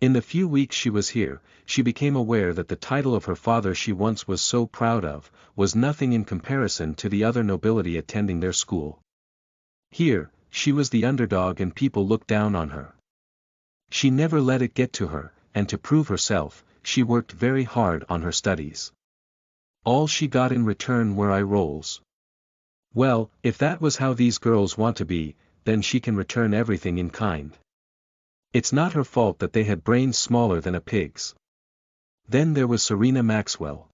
In the few weeks she was here, she became aware that the title of her father she once was so proud of, was nothing in comparison to the other nobility attending their school. Here, she was the underdog and people looked down on her. She never let it get to her, and to prove herself, she worked very hard on her studies. All she got in return were eye rolls. Well, if that was how these girls want to be, then she can return everything in kind. It's not her fault that they had brains smaller than a pig's. Then there was Serena Maxwell.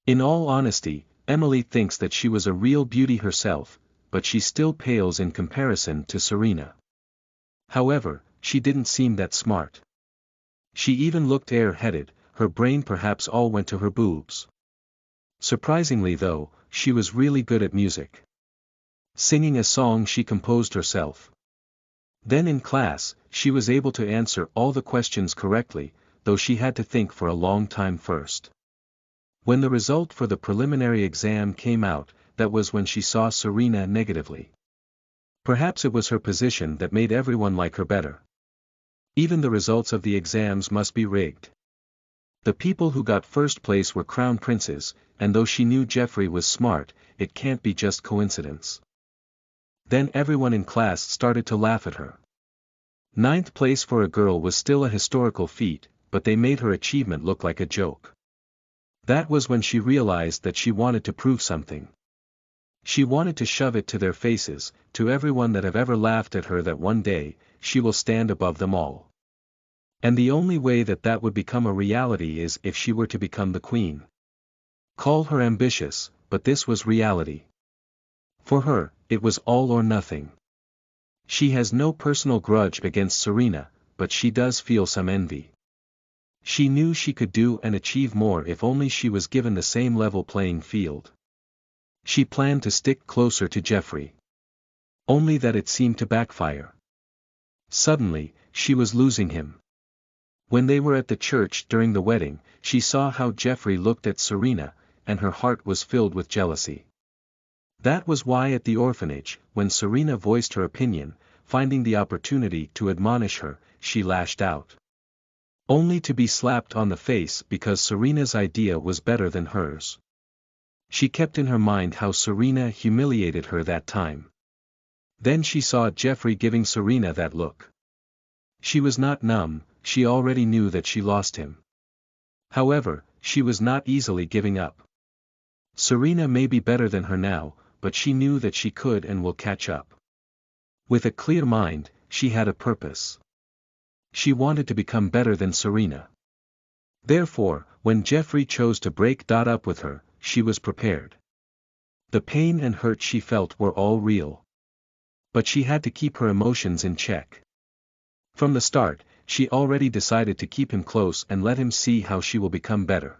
In all honesty, Emily thinks that she was a real beauty herself, but she still pales in comparison to Serena. However, she didn't seem that smart. She even looked air-headed, her brain perhaps all went to her boobs. Surprisingly though, she was really good at music. Singing a song she composed herself. Then in class, she was able to answer all the questions correctly, though she had to think for a long time first. When the result for the preliminary exam came out, that was when she saw Serena negatively. Perhaps it was her position that made everyone like her better. Even the results of the exams must be rigged. The people who got first place were crown princes, and though she knew Jeffrey was smart, it can't be just coincidence. Then everyone in class started to laugh at her. Ninth place for a girl was still a historical feat, but they made her achievement look like a joke. That was when she realized that she wanted to prove something. She wanted to shove it to their faces, to everyone that have ever laughed at her, that one day, she will stand above them all. And the only way that that would become a reality is if she were to become the queen. Call her ambitious, but this was reality. For her, it was all or nothing. She has no personal grudge against Serena, but she does feel some envy. She knew she could do and achieve more if only she was given the same level playing field. She planned to stick closer to Jeffrey. Only that it seemed to backfire. Suddenly, she was losing him. When they were at the church during the wedding, she saw how Jeffrey looked at Serena, and her heart was filled with jealousy. That was why at the orphanage, when Serena voiced her opinion, finding the opportunity to admonish her, she lashed out. Only to be slapped on the face because Serena's idea was better than hers. She kept in her mind how Serena humiliated her that time. Then she saw Jeffrey giving Serena that look. She was not numb, she already knew that she lost him. However, she was not easily giving up. Serena may be better than her now, but she knew that she could and will catch up. With a clear mind, she had a purpose. She wanted to become better than Serena. Therefore, when Jeffrey chose to break up with her, she was prepared. The pain and hurt she felt were all real. But she had to keep her emotions in check. From the start, she already decided to keep him close and let him see how she will become better.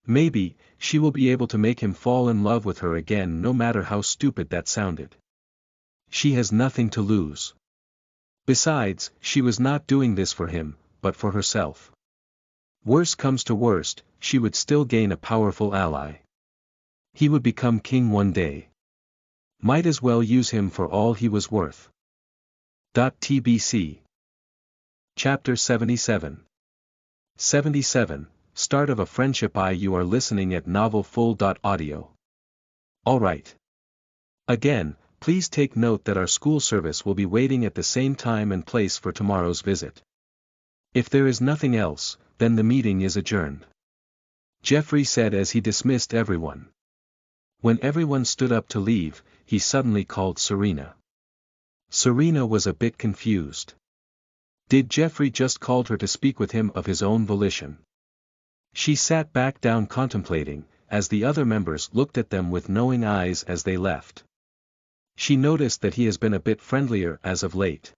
Maybe, she will be able to make him fall in love with her again, no matter how stupid that sounded. She has nothing to lose. Besides, she was not doing this for him, but for herself. Worst comes to worst, she would still gain a powerful ally. He would become king one day. Might as well use him for all he was worth. TBC Chapter 77 77, Start of a Friendship. You are listening at novelfull.audio. Alright. Again, please take note that our school service will be waiting at the same time and place for tomorrow's visit. If there is nothing else, then the meeting is adjourned. Jeffrey said as he dismissed everyone. When everyone stood up to leave, he suddenly called Serena. Serena was a bit confused. Did Jeffrey just call her to speak with him of his own volition? She sat back down contemplating, as the other members looked at them with knowing eyes as they left. She noticed that he has been a bit friendlier as of late.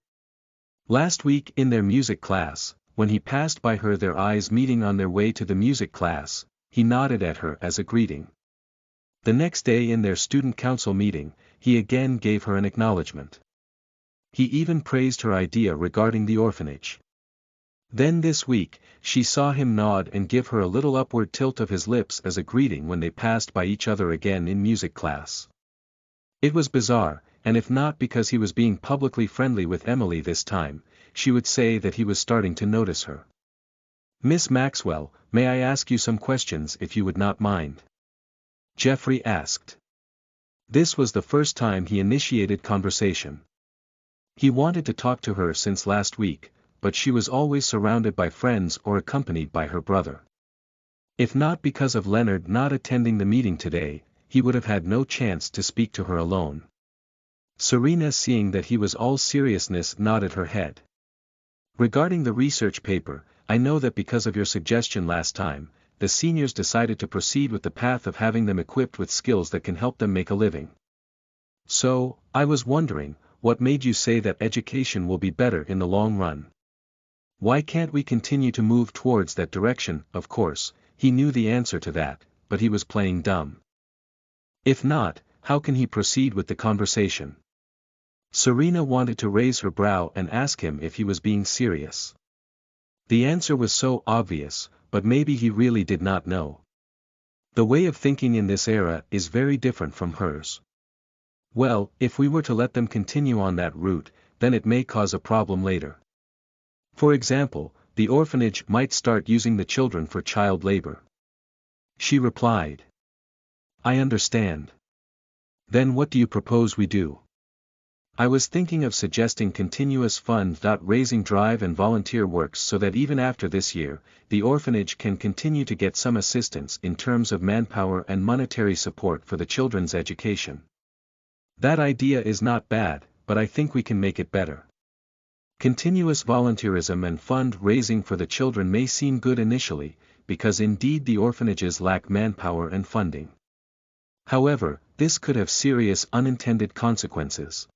Last week in their music class, when he passed by her, their eyes meeting on their way to the music class, he nodded at her as a greeting. The next day in their student council meeting, he again gave her an acknowledgement. He even praised her idea regarding the orphanage. Then this week, she saw him nod and give her a little upward tilt of his lips as a greeting when they passed by each other again in music class. It was bizarre, and if not because he was being publicly friendly with Emily this time, she would say that he was starting to notice her. Miss Maxwell, may I ask you some questions if you would not mind? Jeffrey asked. This was the first time he initiated conversation. He wanted to talk to her since last week, but she was always surrounded by friends or accompanied by her brother. If not because of Leonard not attending the meeting today, he would have had no chance to speak to her alone. Serena, seeing that he was all seriousness, nodded her head. Regarding the research paper, I know that because of your suggestion last time, the seniors decided to proceed with the path of having them equipped with skills that can help them make a living. So, I was wondering, what made you say that education will be better in the long run? Why can't we continue to move towards that direction? Of course, he knew the answer to that, but he was playing dumb. If not, how can he proceed with the conversation? Serena wanted to raise her brow and ask him if he was being serious. The answer was so obvious, but maybe he really did not know. The way of thinking in this era is very different from hers. Well, if we were to let them continue on that route, then it may cause a problem later. For example, the orphanage might start using the children for child labor. She replied. I understand. Then what do you propose we do? I was thinking of suggesting continuous fund-raising drive and volunteer works so that even after this year, the orphanage can continue to get some assistance in terms of manpower and monetary support for the children's education. That idea is not bad, but I think we can make it better. Continuous volunteerism and fund-raising for the children may seem good initially, because indeed the orphanages lack manpower and funding. However, this could have serious unintended consequences.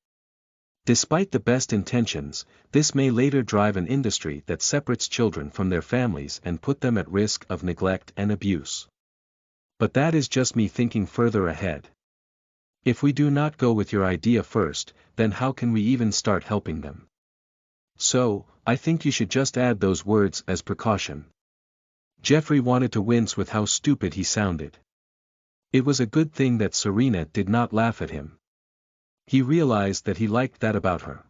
Despite the best intentions, this may later drive an industry that separates children from their families and put them at risk of neglect and abuse. But that is just me thinking further ahead. If we do not go with your idea first, then how can we even start helping them? So, I think you should just add those words as precaution. Jeffrey wanted to wince with how stupid he sounded. It was a good thing that Serena did not laugh at him. He realized that he liked that about her.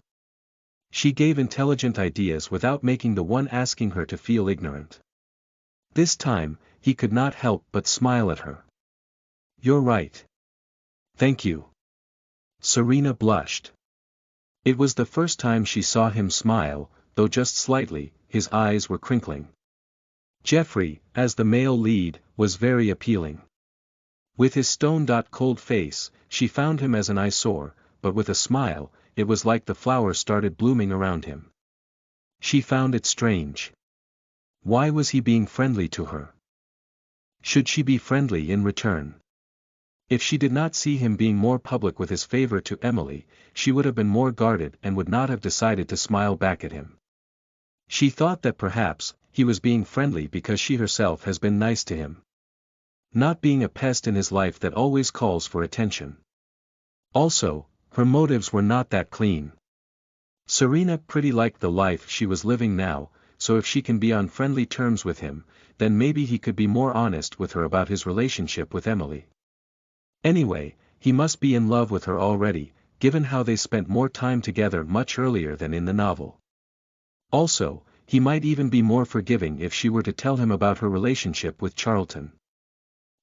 She gave intelligent ideas without making the one asking her to feel ignorant. This time, he could not help but smile at her. You're right. Thank you. Serena blushed. It was the first time she saw him smile, though just slightly. His eyes were crinkling. Jeffrey, as the male lead, was very appealing. With his stone-cold face, she found him as an eyesore, but with a smile, it was like the flowers started blooming around him. She found it strange. Why was he being friendly to her? Should she be friendly in return? If she did not see him being more public with his favor to Emily, she would have been more guarded and would not have decided to smile back at him. She thought that perhaps, he was being friendly because she herself has been nice to him. Not being a pest in his life that always calls for attention. Also, her motives were not that clean. Serena pretty liked the life she was living now, so if she can be on friendly terms with him, then maybe he could be more honest with her about his relationship with Emily. Anyway, he must be in love with her already, given how they spent more time together much earlier than in the novel. Also, he might even be more forgiving if she were to tell him about her relationship with Charlton.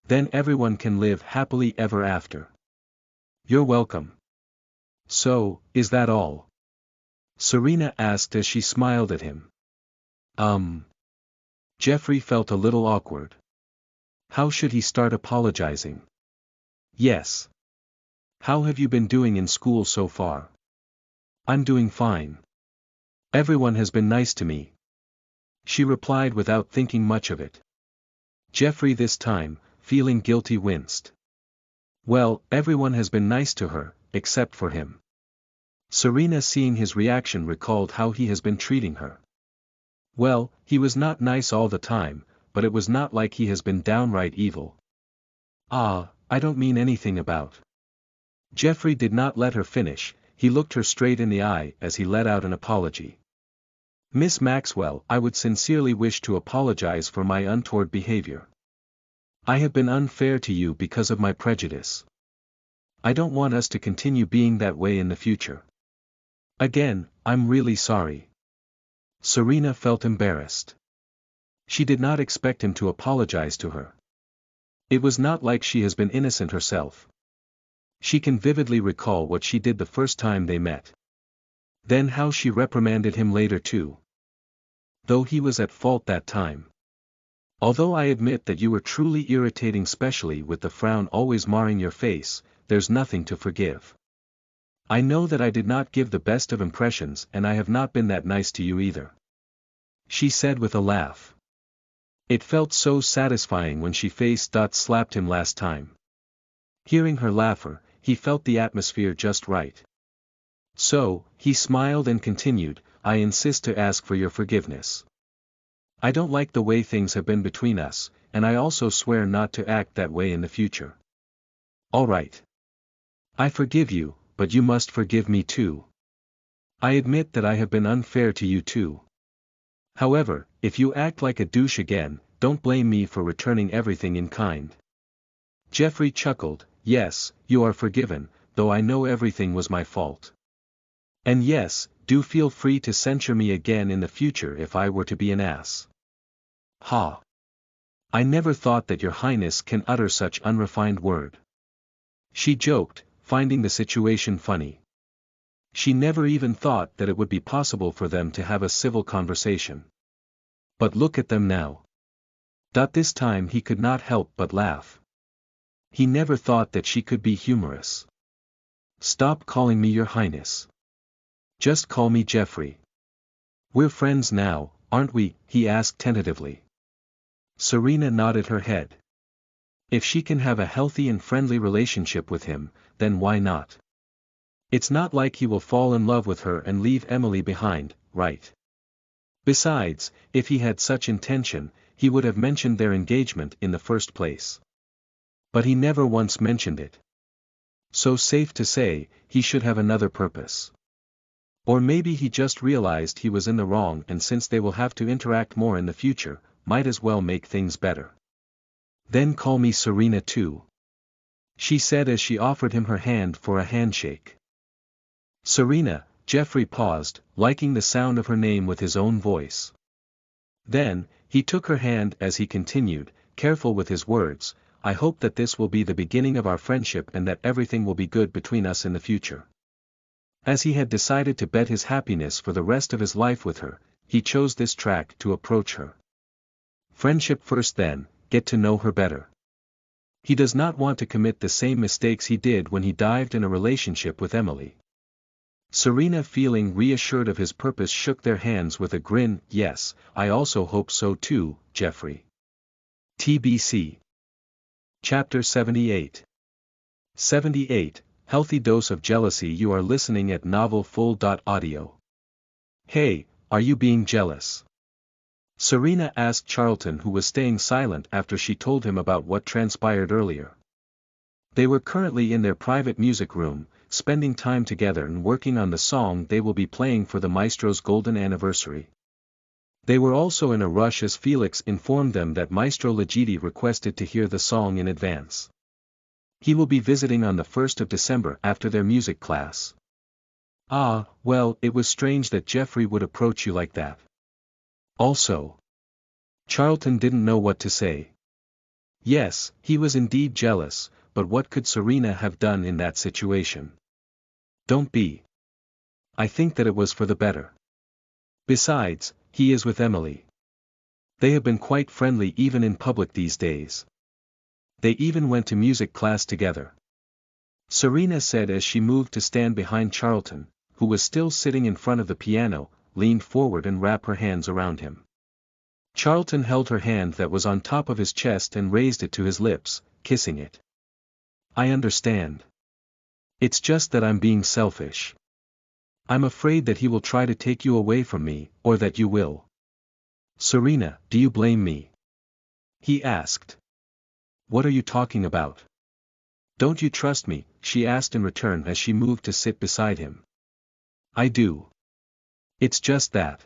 Then everyone can live happily ever after. You're welcome. So, is that all? Serena asked as she smiled at him. Jeffrey felt a little awkward. How should he start apologizing? Yes. How have you been doing in school so far? I'm doing fine. Everyone has been nice to me. She replied without thinking much of it. Jeffrey this time, feeling guilty, winced. Well, everyone has been nice to her, except for him. Serena, seeing his reaction, recalled how he has been treating her. Well, he was not nice all the time, but it was not like he has been downright evil. I don't mean anything about. Jeffrey did not let her finish. He looked her straight in the eye as he let out an apology. Miss Maxwell, I would sincerely wish to apologize for my untoward behavior. I have been unfair to you because of my prejudice. I don't want us to continue being that way in the future. Again, I'm really sorry. Serena felt embarrassed. She did not expect him to apologize to her. It was not like she has been innocent herself. She can vividly recall what she did the first time they met. Then how she reprimanded him later too. though he was at fault that time. Although I admit that you were truly irritating, especially with the frown always marring your face, there's nothing to forgive. I know that I did not give the best of impressions and I have not been that nice to you either. She said with a laugh. It felt so satisfying when she slapped him last time. Hearing her laughter, he felt the atmosphere just right. So, he smiled and continued, I insist to ask for your forgiveness. I don't like the way things have been between us, and I also swear not to act that way in the future. All right. I forgive you, but you must forgive me too. I admit that I have been unfair to you too. However, if you act like a douche again, don't blame me for returning everything in kind. Jeffrey chuckled, yes, you are forgiven, though I know everything was my fault. And yes, do feel free to censure me again in the future if I were to be an ass. Ha! I never thought that your highness can utter such unrefined word. She joked, finding the situation funny. She never even thought that it would be possible for them to have a civil conversation. But look at them now. This time he could not help but laugh. He never thought that she could be humorous. Stop calling me your highness. Just call me Jeffrey. We're friends now, aren't we? He asked tentatively. Serena nodded her head. If she can have a healthy and friendly relationship with him, then why not? It's not like he will fall in love with her and leave Emily behind, right? Besides, if he had such intention, he would have mentioned their engagement in the first place. But he never once mentioned it. So safe to say, he should have another purpose. Or maybe he just realized he was in the wrong, and since they will have to interact more in the future, might as well make things better. Then call me Serena too. She said as she offered him her hand for a handshake. Serena, Jeffrey paused, liking the sound of her name with his own voice. Then, he took her hand as he continued, careful with his words, I hope that this will be the beginning of our friendship and that everything will be good between us in the future. As he had decided to bet his happiness for the rest of his life with her, he chose this track to approach her. Friendship first, then, get to know her better. He does not want to commit the same mistakes he did when he dived in a relationship with Emily. Serena, feeling reassured of his purpose, shook their hands with a grin. Yes, I also hope so too, Jeffrey. TBC. Chapter 78. 78, Healthy Dose of Jealousy. You are listening at novelfull.audio. Hey, are you being jealous? Serena asked Charlton, who was staying silent after she told him about what transpired earlier. They were currently in their private music room, spending time together and working on the song they will be playing for the maestro's golden anniversary. They were also in a rush as Felix informed them that Maestro Legiti requested to hear the song in advance. He will be visiting on the 1st of December after their music class. Ah, well, it was strange that Jeffrey would approach you like that. Also, Charlton didn't know what to say. Yes, he was indeed jealous, but what could Serena have done in that situation? Don't be. I think that it was for the better. Besides, he is with Emily. They have been quite friendly even in public these days. They even went to music class together. Serena said as she moved to stand behind Charlton, who was still sitting in front of the piano, leaned forward and wrapped her hands around him. Charlton held her hand that was on top of his chest and raised it to his lips, kissing it. I understand. It's just that I'm being selfish. I'm afraid that he will try to take you away from me, or that you will. Serena, do you blame me? He asked. What are you talking about? Don't you trust me? She asked in return as she moved to sit beside him. I do. It's just that.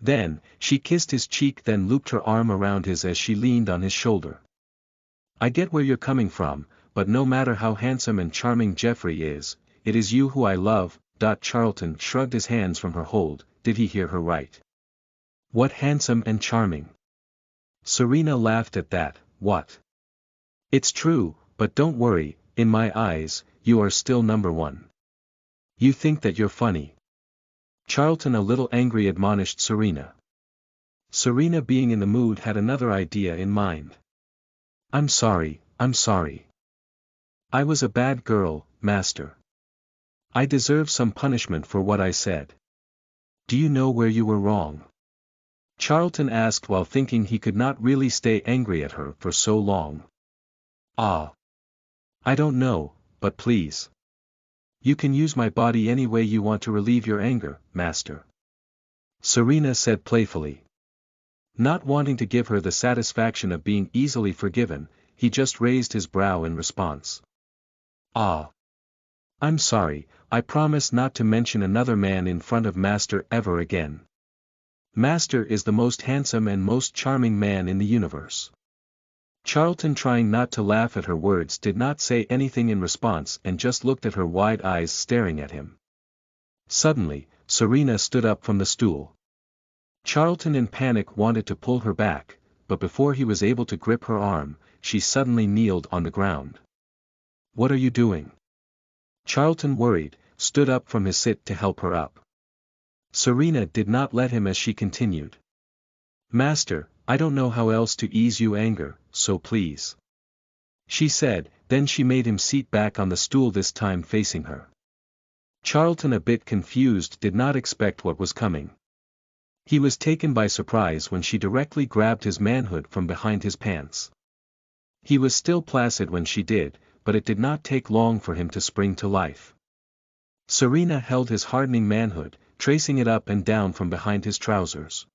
Then, she kissed his cheek, then looped her arm around his as she leaned on his shoulder. I get where you're coming from, but no matter how handsome and charming Jeffrey is, it is you who I love. Charlton shrugged his hands from her hold. Did he hear her right? What handsome and charming? Serena laughed at that. What? It's true, but don't worry, in my eyes, you are still number one. You think that you're funny. Charlton, a little angry, admonished Serena. Serena, being in the mood, had another idea in mind. I'm sorry. I was a bad girl, master. I deserve some punishment for what I said. Do you know where you were wrong? Charlton asked while thinking he could not really stay angry at her for so long. Ah. I don't know, but please. You can use my body any way you want to relieve your anger, master. Serena said playfully. Not wanting to give her the satisfaction of being easily forgiven, he just raised his brow in response. Ah. I'm sorry, I promise not to mention another man in front of Master ever again. Master is the most handsome and most charming man in the universe. Charlton, trying not to laugh at her words, did not say anything in response and just looked at her, wide eyes staring at him. Suddenly, Serena stood up from the stool. Charlton in panic wanted to pull her back, but before he was able to grip her arm, she suddenly kneeled on the ground. What are you doing? Charlton, worried, stood up from his sit to help her up. Serena did not let him as she continued. Master, I don't know how else to ease your anger, so please. She said, then she made him seat back on the stool, this time facing her. Charlton, a bit confused, did not expect what was coming. He was taken by surprise when she directly grabbed his manhood from behind his pants. He was still placid when she did, but it did not take long for him to spring to life. Serena held his hardening manhood, tracing it up and down from behind his trousers.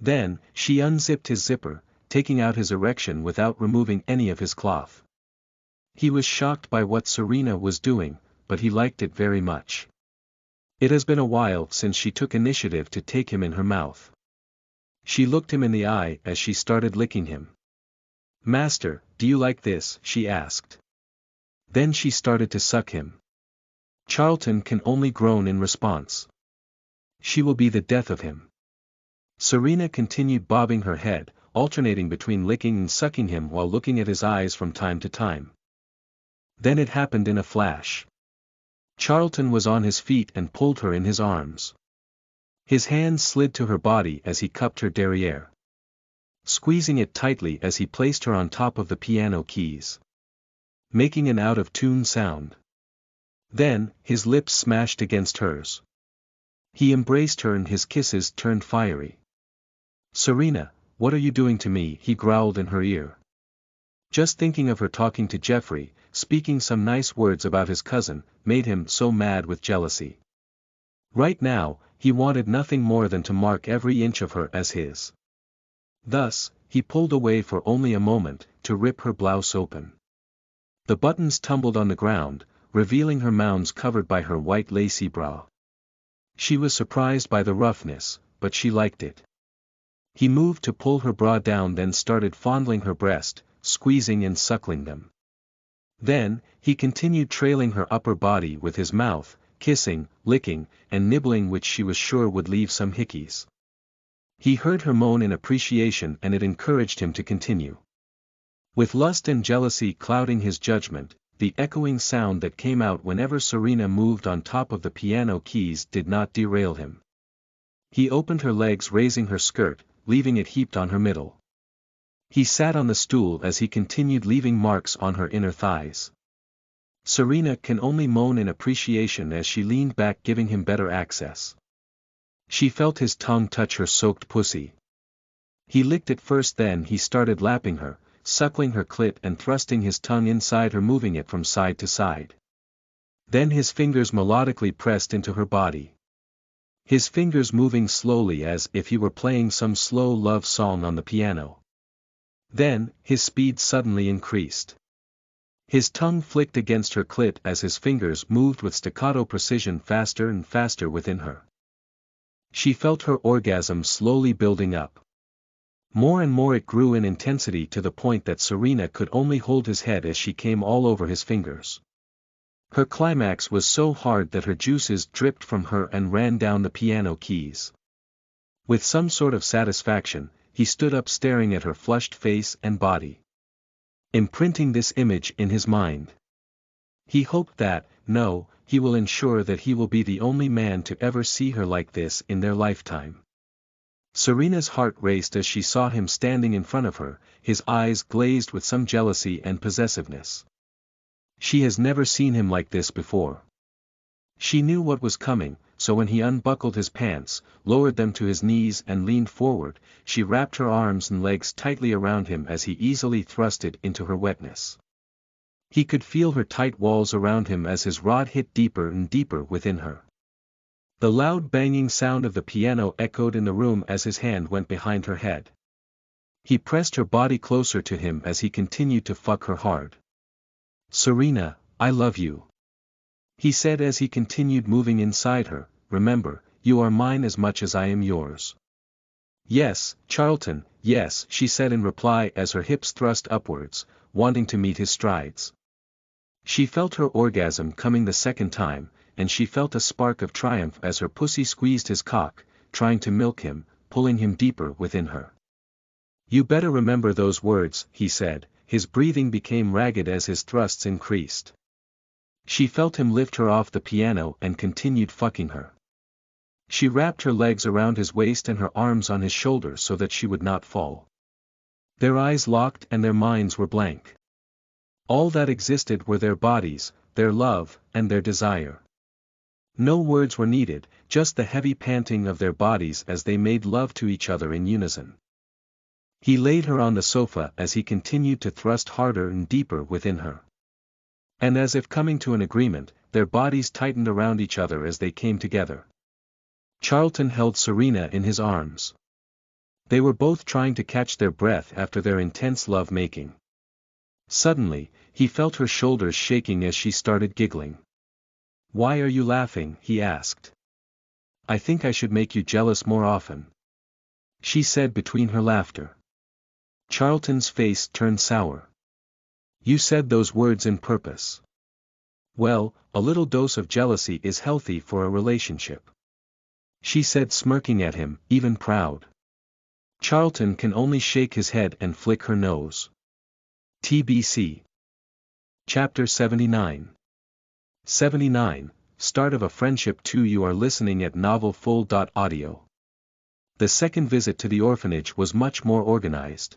Then, she unzipped his zipper, taking out his erection without removing any of his cloth. He was shocked by what Serena was doing, but he liked it very much. It has been a while since she took initiative to take him in her mouth. She looked him in the eye as she started licking him. Master, do you like this? She asked. Then she started to suck him. Charlton can only groan in response. She will be the death of him. Serena continued bobbing her head, alternating between licking and sucking him while looking at his eyes from time to time. Then it happened in a flash. Charlton was on his feet and pulled her in his arms. His hands slid to her body as he cupped her derriere, squeezing it tightly as he placed her on top of the piano keys, making an out-of-tune sound. Then, his lips smashed against hers. He embraced her and his kisses turned fiery. Serena, what are you doing to me? He growled in her ear. Just thinking of her talking to Jeffrey, speaking some nice words about his cousin, made him so mad with jealousy. Right now, he wanted nothing more than to mark every inch of her as his. Thus, he pulled away for only a moment, to rip her blouse open. The buttons tumbled on the ground, revealing her mounds covered by her white lacy bra. She was surprised by the roughness, but she liked it. He moved to pull her bra down, then started fondling her breast, squeezing and suckling them. Then, he continued trailing her upper body with his mouth, kissing, licking, and nibbling, which she was sure would leave some hickeys. He heard her moan in appreciation and it encouraged him to continue. With lust and jealousy clouding his judgment, the echoing sound that came out whenever Serena moved on top of the piano keys did not derail him. He opened her legs, raising her skirt, leaving it heaped on her middle. He sat on the stool as he continued, leaving marks on her inner thighs. Serena can only moan in appreciation as she leaned back, giving him better access. She felt his tongue touch her soaked pussy. He licked it first, then he started lapping her, suckling her clit and thrusting his tongue inside her, moving it from side to side. Then his fingers melodically pressed into her body. His fingers moving slowly as if he were playing some slow love song on the piano. Then, his speed suddenly increased. His tongue flicked against her clit as his fingers moved with staccato precision faster and faster within her. She felt her orgasm slowly building up. More and more it grew in intensity, to the point that Serena could only hold his head as she came all over his fingers. Her climax was so hard that her juices dripped from her and ran down the piano keys. With some sort of satisfaction, he stood up, staring at her flushed face and body, imprinting this image in his mind. He hoped that, he will ensure that he will be the only man to ever see her like this in their lifetime. Serena's heart raced as she saw him standing in front of her, his eyes glazed with some jealousy and possessiveness. She has never seen him like this before. She knew what was coming, so when he unbuckled his pants, lowered them to his knees and leaned forward, she wrapped her arms and legs tightly around him as he easily thrusted into her wetness. He could feel her tight walls around him as his rod hit deeper and deeper within her. The loud banging sound of the piano echoed in the room as his hand went behind her head. He pressed her body closer to him as he continued to fuck her hard. "Serena, I love you," he said as he continued moving inside her. "Remember, you are mine as much as I am yours." "Yes, Charlton, yes," she said in reply as her hips thrust upwards, wanting to meet his strides. She felt her orgasm coming the second time, and she felt a spark of triumph as her pussy squeezed his cock, trying to milk him, pulling him deeper within her. "You better remember those words," he said. His breathing became ragged as his thrusts increased. She felt him lift her off the piano and continued fucking her. She wrapped her legs around his waist and her arms on his shoulders so that she would not fall. Their eyes locked and their minds were blank. All that existed were their bodies, their love, and their desire. No words were needed, just the heavy panting of their bodies as they made love to each other in unison. He laid her on the sofa as he continued to thrust harder and deeper within her. And as if coming to an agreement, their bodies tightened around each other as they came together. Charlton held Serena in his arms. They were both trying to catch their breath after their intense love-making. Suddenly, he felt her shoulders shaking as she started giggling. "Why are you laughing?" he asked. "I think I should make you jealous more often," she said between her laughter. Charlton's face turned sour. "You said those words in purpose." "Well, a little dose of jealousy is healthy for a relationship," she said, smirking at him, even proud. Charlton can only shake his head and flick her nose. TBC. Chapter 79. 79, Start of a Friendship 2. You are listening at novelfull.audio. The second visit to the orphanage was much more organized.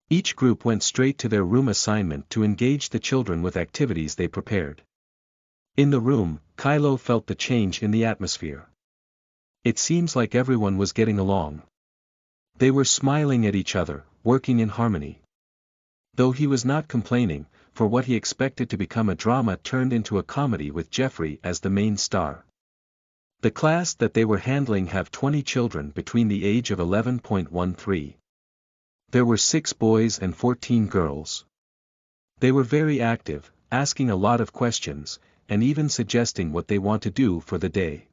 Each group went straight to their room assignment to engage the children with activities they prepared. In the room, Kylo felt the change in the atmosphere. It seems like everyone was getting along. They were smiling at each other, working in harmony. Though he was not complaining, for what he expected to become a drama turned into a comedy with Jeffrey as the main star. The class that they were handling have 20 children between the age of 11.13. There were 6 boys and 14 girls. They were very active, asking a lot of questions, and even suggesting what they want to do for the day.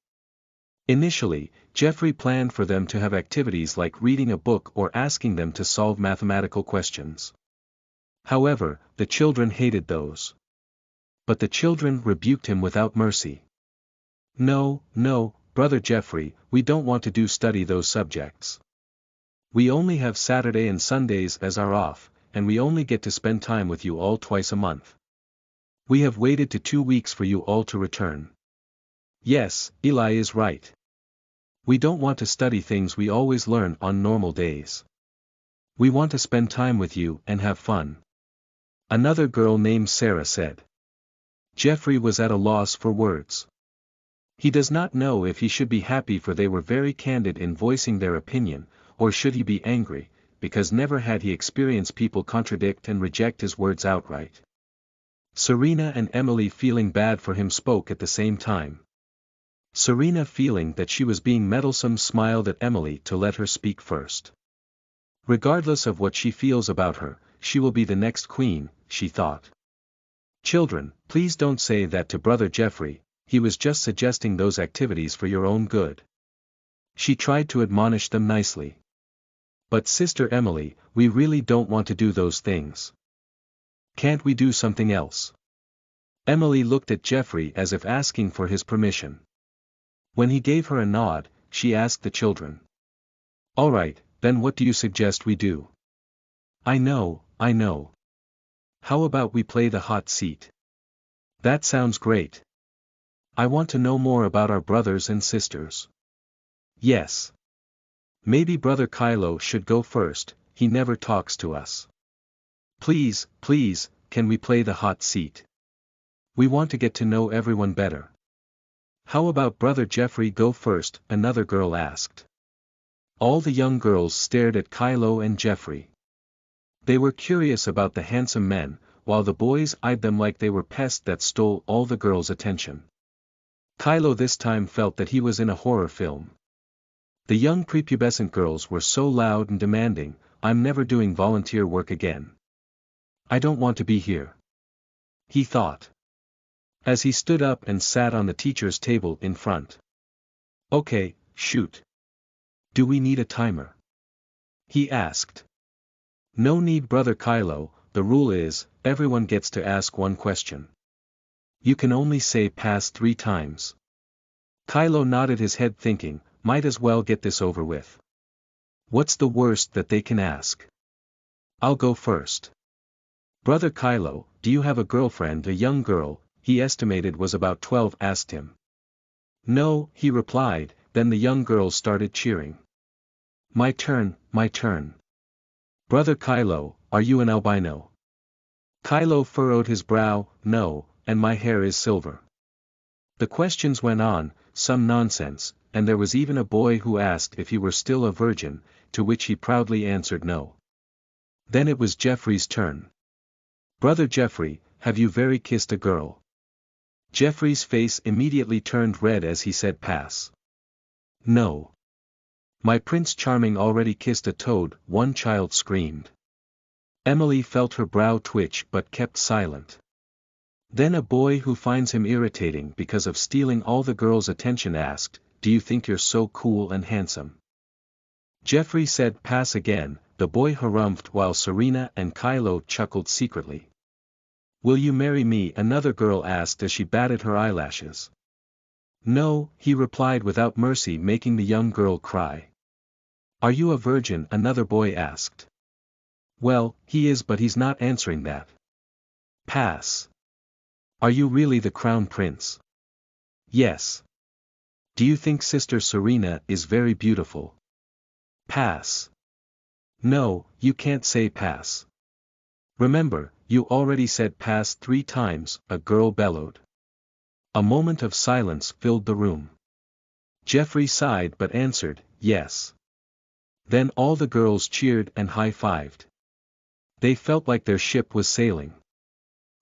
Initially, Jeffrey planned for them to have activities like reading a book or asking them to solve mathematical questions. However, the children hated those. But the children rebuked him without mercy. "No, no, Brother Jeffrey, we don't want to study those subjects. We only have Saturday and Sundays as our off, and we only get to spend time with you all twice a month. We have waited to 2 weeks for you all to return." Yes, Eli is right. We don't want to study things we always learn on normal days. We want to spend time with you and have fun. Another girl named Sarah said. Jeffrey was at a loss for words. He does not know if he should be happy, for they were very candid in voicing their opinion, or should he be angry, because never had he experienced people contradict and reject his words outright. Serena and Emily, feeling bad for him, spoke at the same time. Serena, feeling that she was being meddlesome, smiled at Emily to let her speak first. Regardless of what she feels about her, she will be the next queen, she thought. "Children, please don't say that to Brother Jeffrey, he was just suggesting those activities for your own good." She tried to admonish them nicely. "But Sister Emily, we really don't want to do those things. Can't we do something else?" Emily looked at Jeffrey as if asking for his permission. When he gave her a nod, she asked the children. "All right, then what do you suggest we do?" I know. How about we play the hot seat?" "That sounds great. I want to know more about our brothers and sisters." "Yes. Maybe Brother Kylo should go first, he never talks to us. Please, please, can we play the hot seat? We want to get to know everyone better. How about Brother Jeffrey go first? Another girl asked. All the young girls stared at Kylo and Jeffrey. They were curious about the handsome men, while the boys eyed them like they were pests that stole all the girls' attention. Kylo this time felt that he was in a horror film. The young prepubescent girls were so loud and demanding, I'm never doing volunteer work again. I don't want to be here. He thought. As he stood up and sat on the teacher's table in front. Okay, shoot. Do we need a timer? He asked. No need, Brother Kylo, the rule is, everyone gets to ask one question. You can only say pass 3 times. Kylo nodded his head thinking, might as well get this over with. What's the worst that they can ask? I'll go first. Brother Kylo, do you have a girlfriend? A young girl, he estimated was about 12, asked him. No, he replied. Then the young girls started cheering. My turn, my turn. Brother Kylo, are you an albino? Kylo furrowed his brow, no, and my hair is silver. The questions went on, some nonsense, and there was even a boy who asked if he were still a virgin, to which he proudly answered no. Then it was Jeffrey's turn. Brother Jeffrey, have you very kissed a girl? Jeffrey's face immediately turned red as he said pass. No. My Prince Charming already kissed a toad, one child screamed. Emily felt her brow twitch but kept silent. Then a boy who finds him irritating because of stealing all the girls' attention asked, do you think you're so cool and handsome? Jeffrey said pass again, the boy harumphed while Serena and Kylo chuckled secretly. Will you marry me? Another girl asked as she batted her eyelashes. No, he replied without mercy, making the young girl cry. Are you a virgin? Another boy asked. Well, he is, but he's not answering that. Pass. Are you really the crown prince? Yes. Do you think Sister Serena is very beautiful? Pass. No, you can't say pass. Remember, you already said pass 3 times, a girl bellowed. A moment of silence filled the room. Jeffrey sighed but answered, yes. Then all the girls cheered and high-fived. They felt like their ship was sailing.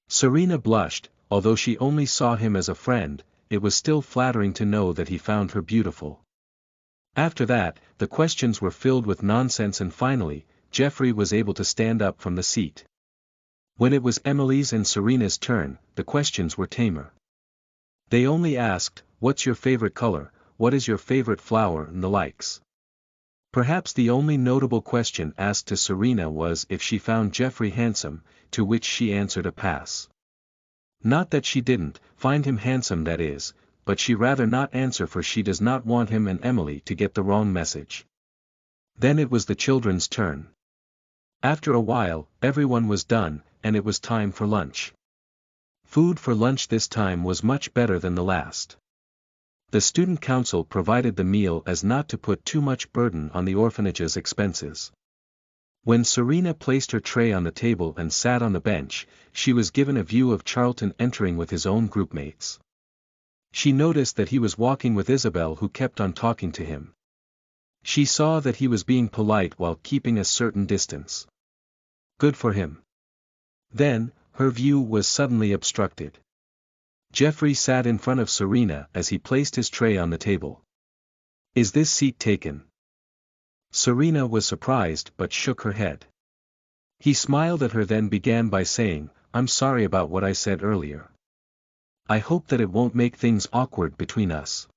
Serena blushed, although she only saw him as a friend, it was still flattering to know that he found her beautiful. After that, the questions were filled with nonsense and finally, Jeffrey was able to stand up from the seat. When it was Emily's and Serena's turn, the questions were tamer. They only asked, what's your favorite color, what is your favorite flower and the likes. Perhaps the only notable question asked to Serena was if she found Jeffrey handsome, to which she answered a pass. Not that she didn't find him handsome, that is, but she rather not answer for she does not want him and Emily to get the wrong message. Then it was the children's turn. After a while, everyone was done, and it was time for lunch. Food for lunch this time was much better than the last. The student council provided the meal as not to put too much burden on the orphanage's expenses. When Serena placed her tray on the table and sat on the bench, she was given a view of Charlton entering with his own groupmates. She noticed that he was walking with Isabel, who kept on talking to him. She saw that he was being polite while keeping a certain distance. Good for him. Then, her view was suddenly obstructed. Jeffrey sat in front of Serena as he placed his tray on the table. Is this seat taken? Serena was surprised but shook her head. He smiled at her, then began by saying, I'm sorry about what I said earlier. I hope that it won't make things awkward between us.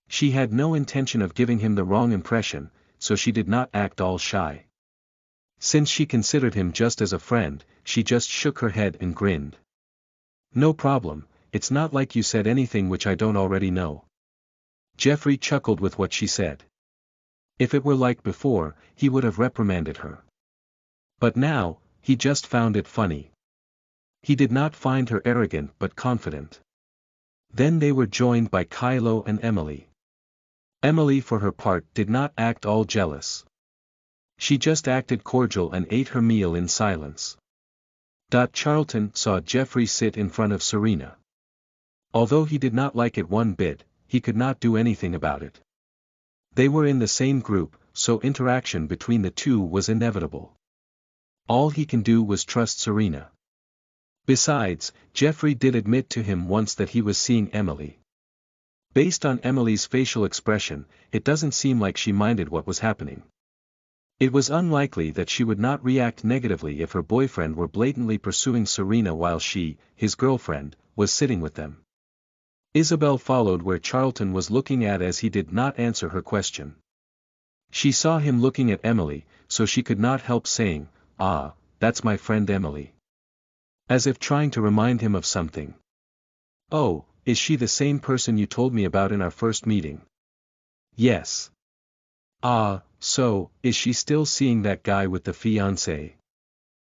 She had no intention of giving him the wrong impression, so she did not act all shy. Since she considered him just as a friend, she just shook her head and grinned. No problem, it's not like you said anything which I don't already know. Jeffrey chuckled with what she said. If it were like before, he would have reprimanded her. But now, he just found it funny. He did not find her arrogant but confident. Then they were joined by Kylo and Emily. Emily for her part did not act all jealous. She just acted cordial and ate her meal in silence. Charlton saw Geoffrey sit in front of Serena. Although he did not like it one bit, he could not do anything about it. They were in the same group, so interaction between the two was inevitable. All he can do was trust Serena. Besides, Geoffrey did admit to him once that he was seeing Emily. Based on Emily's facial expression, it doesn't seem like she minded what was happening. It was unlikely that she would not react negatively if her boyfriend were blatantly pursuing Serena while she, his girlfriend, was sitting with them. Isabel followed where Charlton was looking at as he did not answer her question. She saw him looking at Emily, so she could not help saying, "Ah, that's my friend Emily." As if trying to remind him of something. "Oh, is she the same person you told me about in our first meeting?" "Yes." "Ah, so, is she still seeing that guy with the fiancé?"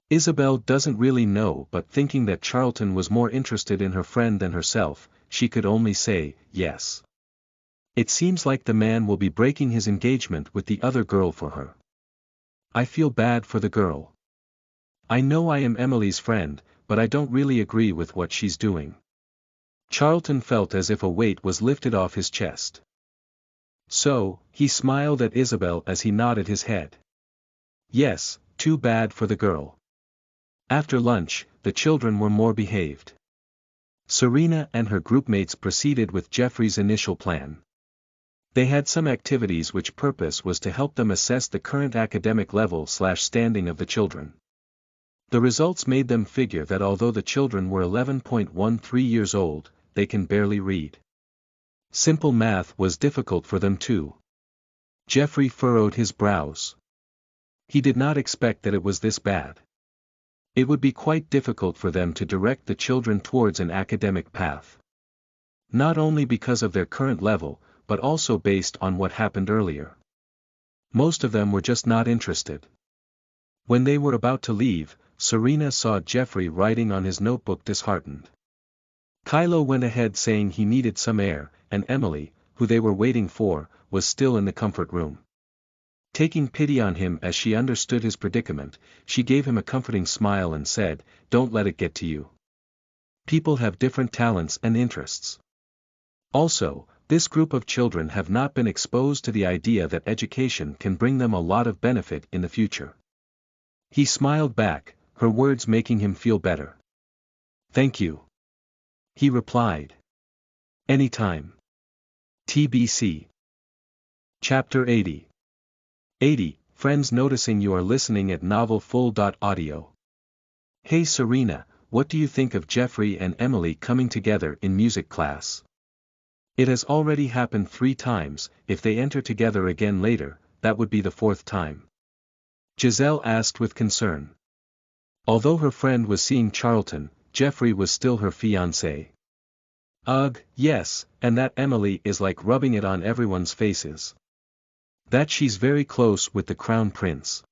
Isabel doesn't really know, but thinking that Charlton was more interested in her friend than herself, she could only say, yes. It seems like the man will be breaking his engagement with the other girl for her. I feel bad for the girl. I know I am Emily's friend, but I don't really agree with what she's doing. Charlton felt as if a weight was lifted off his chest. So, he smiled at Isabel as he nodded his head. Yes, too bad for the girl. After lunch, the children were more behaved. Serena and her groupmates proceeded with Geoffrey's initial plan. They had some activities which purpose was to help them assess the current academic level/standing of the children. The results made them figure that although the children were 11.13 years old, they can barely read. Simple math was difficult for them too. Geoffrey furrowed his brows. He did not expect that it was this bad. It would be quite difficult for them to direct the children towards an academic path. Not only because of their current level, but also based on what happened earlier. Most of them were just not interested. When they were about to leave, Serena saw Geoffrey writing on his notebook disheartened. Kylo went ahead saying he needed some air, and Emily, who they were waiting for, was still in the comfort room. Taking pity on him as she understood his predicament, she gave him a comforting smile and said, "Don't let it get to you. People have different talents and interests. Also, this group of children have not been exposed to the idea that education can bring them a lot of benefit in the future." He smiled back, her words making him feel better. "Thank you," he replied. "Anytime." TBC. Chapter 80. 80. Friends noticing you are listening at novelfull.audio. Hey Serena, what do you think of Geoffrey and Emily coming together in music class? It has already happened 3 times, if they enter together again later, that would be the 4th time. Giselle asked with concern. Although her friend was seeing Charlton, Geoffrey was still her fiancé. Ugh, yes, and that Emily is like rubbing it on everyone's faces. That she's very close with the crown prince.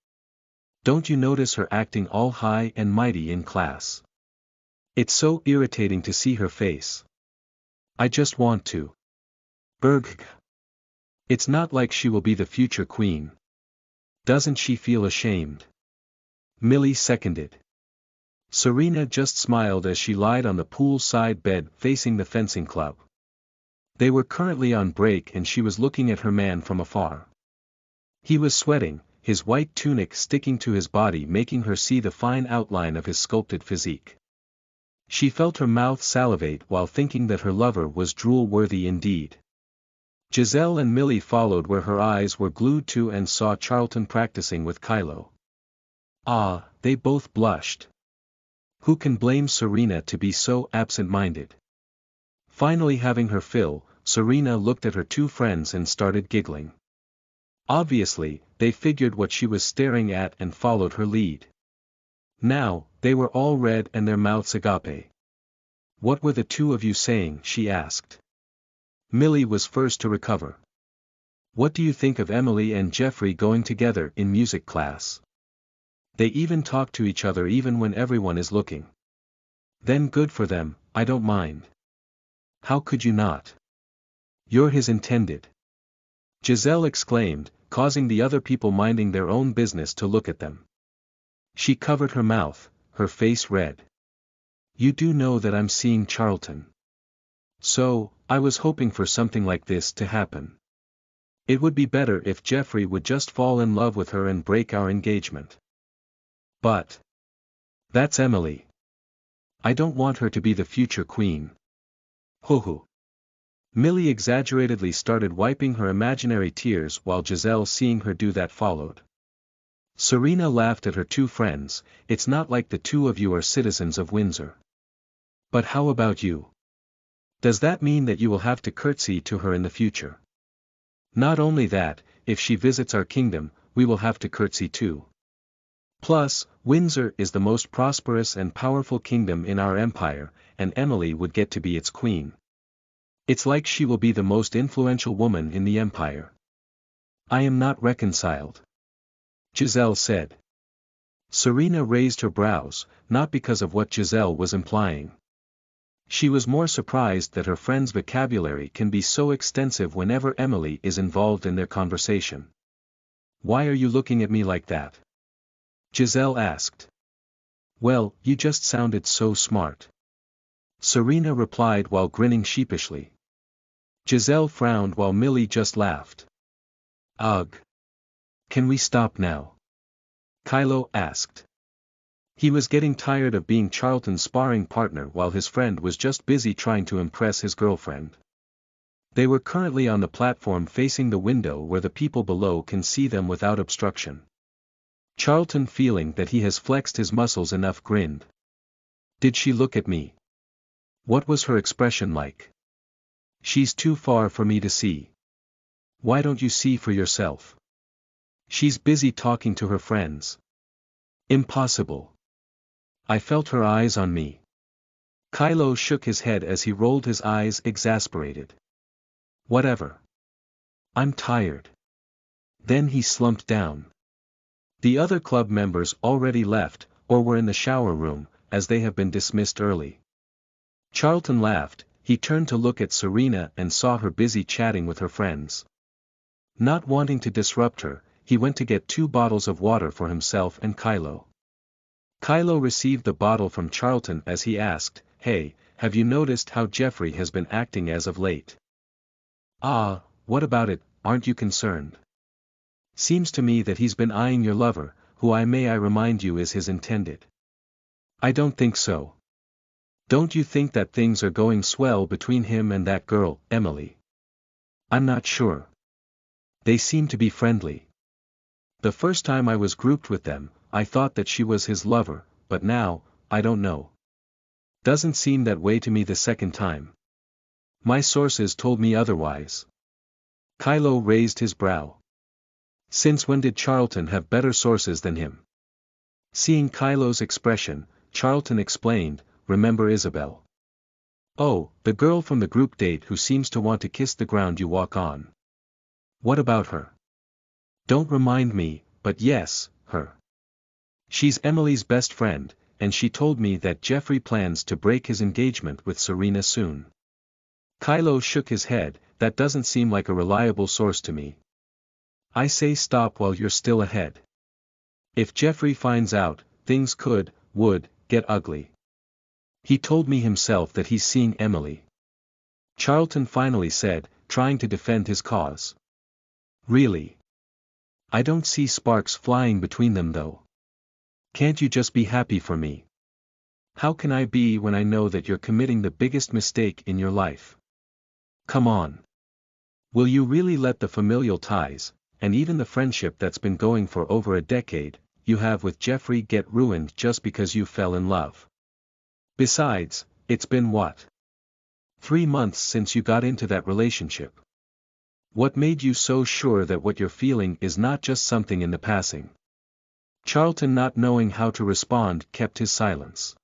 Don't you notice her acting all high and mighty in class? It's so irritating to see her face. I just want to. Berg. It's not like she will be the future queen. Doesn't she feel ashamed? Millie seconded. Serena just smiled as she lied on the pool-side bed facing the fencing club. They were currently on break and she was looking at her man from afar. He was sweating, his white tunic sticking to his body making her see the fine outline of his sculpted physique. She felt her mouth salivate while thinking that her lover was drool-worthy indeed. Giselle and Millie followed where her eyes were glued to and saw Charlton practicing with Kylo. Ah, they both blushed. Who can blame Serena to be so absent-minded? Finally having her fill, Serena looked at her 2 friends and started giggling. Obviously, they figured what she was staring at and followed her lead. Now, they were all red and their mouths agape. What were the 2 of you saying? She asked. Millie was first to recover. What do you think of Emily and Geoffrey going together in music class? They even talk to each other even when everyone is looking. Then good for them, I don't mind. How could you not? You're his intended. Giselle exclaimed, causing the other people minding their own business to look at them. She covered her mouth, her face red. You do know that I'm seeing Charlton. So, I was hoping for something like this to happen. It would be better if Jeffrey would just fall in love with her and break our engagement. But that's Emily. I don't want her to be the future queen. Hoo hoo. Millie exaggeratedly started wiping her imaginary tears while Giselle, seeing her do that, followed. Serena laughed at her two friends. It's not like the two of you are citizens of Windsor. But how about you? Does that mean that you will have to curtsy to her in the future? Not only that, if she visits our kingdom, we will have to curtsy too. Plus, Windsor is the most prosperous and powerful kingdom in our empire, and Emily would get to be its queen. It's like she will be the most influential woman in the empire. I am not reconciled, Giselle said. Serena raised her brows, not because of what Giselle was implying. She was more surprised that her friend's vocabulary can be so extensive whenever Emily is involved in their conversation. Why are you looking at me like that? Giselle asked. Well, you just sounded so smart, Serena replied while grinning sheepishly. Giselle frowned while Millie just laughed. Ugh. Can we stop now? Kylo asked. He was getting tired of being Charlton's sparring partner while his friend was just busy trying to impress his girlfriend. They were currently on the platform facing the window where the people below can see them without obstruction. Charlton, feeling that he has flexed his muscles enough, grinned. Did she look at me? What was her expression like? She's too far for me to see. Why don't you see for yourself? She's busy talking to her friends. Impossible. I felt her eyes on me. Kylo shook his head as he rolled his eyes, exasperated. Whatever. I'm tired. Then he slumped down. The other club members already left, or were in the shower room, as they have been dismissed early. Charlton laughed. He turned to look at Serena and saw her busy chatting with her friends. Not wanting to disrupt her, he went to get 2 bottles of water for himself and Kylo. Kylo received the bottle from Charlton as he asked, Hey, have you noticed how Jeffrey has been acting as of late? Ah, what about it, aren't you concerned? Seems to me that he's been eyeing your lover, who I remind you is his intended. I don't think so. Don't you think that things are going swell between him and that girl, Emily? I'm not sure. They seem to be friendly. The first time I was grouped with them, I thought that she was his lover, but now, I don't know. Doesn't seem that way to me the second time. My sources told me otherwise. Kylo raised his brow. Since when did Charlton have better sources than him? Seeing Kylo's expression, Charlton explained, Remember Isabel? Oh, the girl from the group date who seems to want to kiss the ground you walk on. What about her? Don't remind me, but yes, her. She's Emily's best friend, and she told me that Jeffrey plans to break his engagement with Serena soon. Kylo shook his head. That doesn't seem like a reliable source to me. I say stop while you're still ahead. If Jeffrey finds out, things would, get ugly. He told me himself that he's seeing Emily. Charlton finally said, trying to defend his cause. Really? I don't see sparks flying between them though. Can't you just be happy for me? How can I be when I know that you're committing the biggest mistake in your life? Come on. Will you really let the familial ties, and even the friendship that's been going for over a decade, you have with Jeffrey get ruined just because you fell in love? Besides, it's been what? 3 months since you got into that relationship. What made you so sure that what you're feeling is not just something in the passing? Charlton, not knowing how to respond, kept his silence.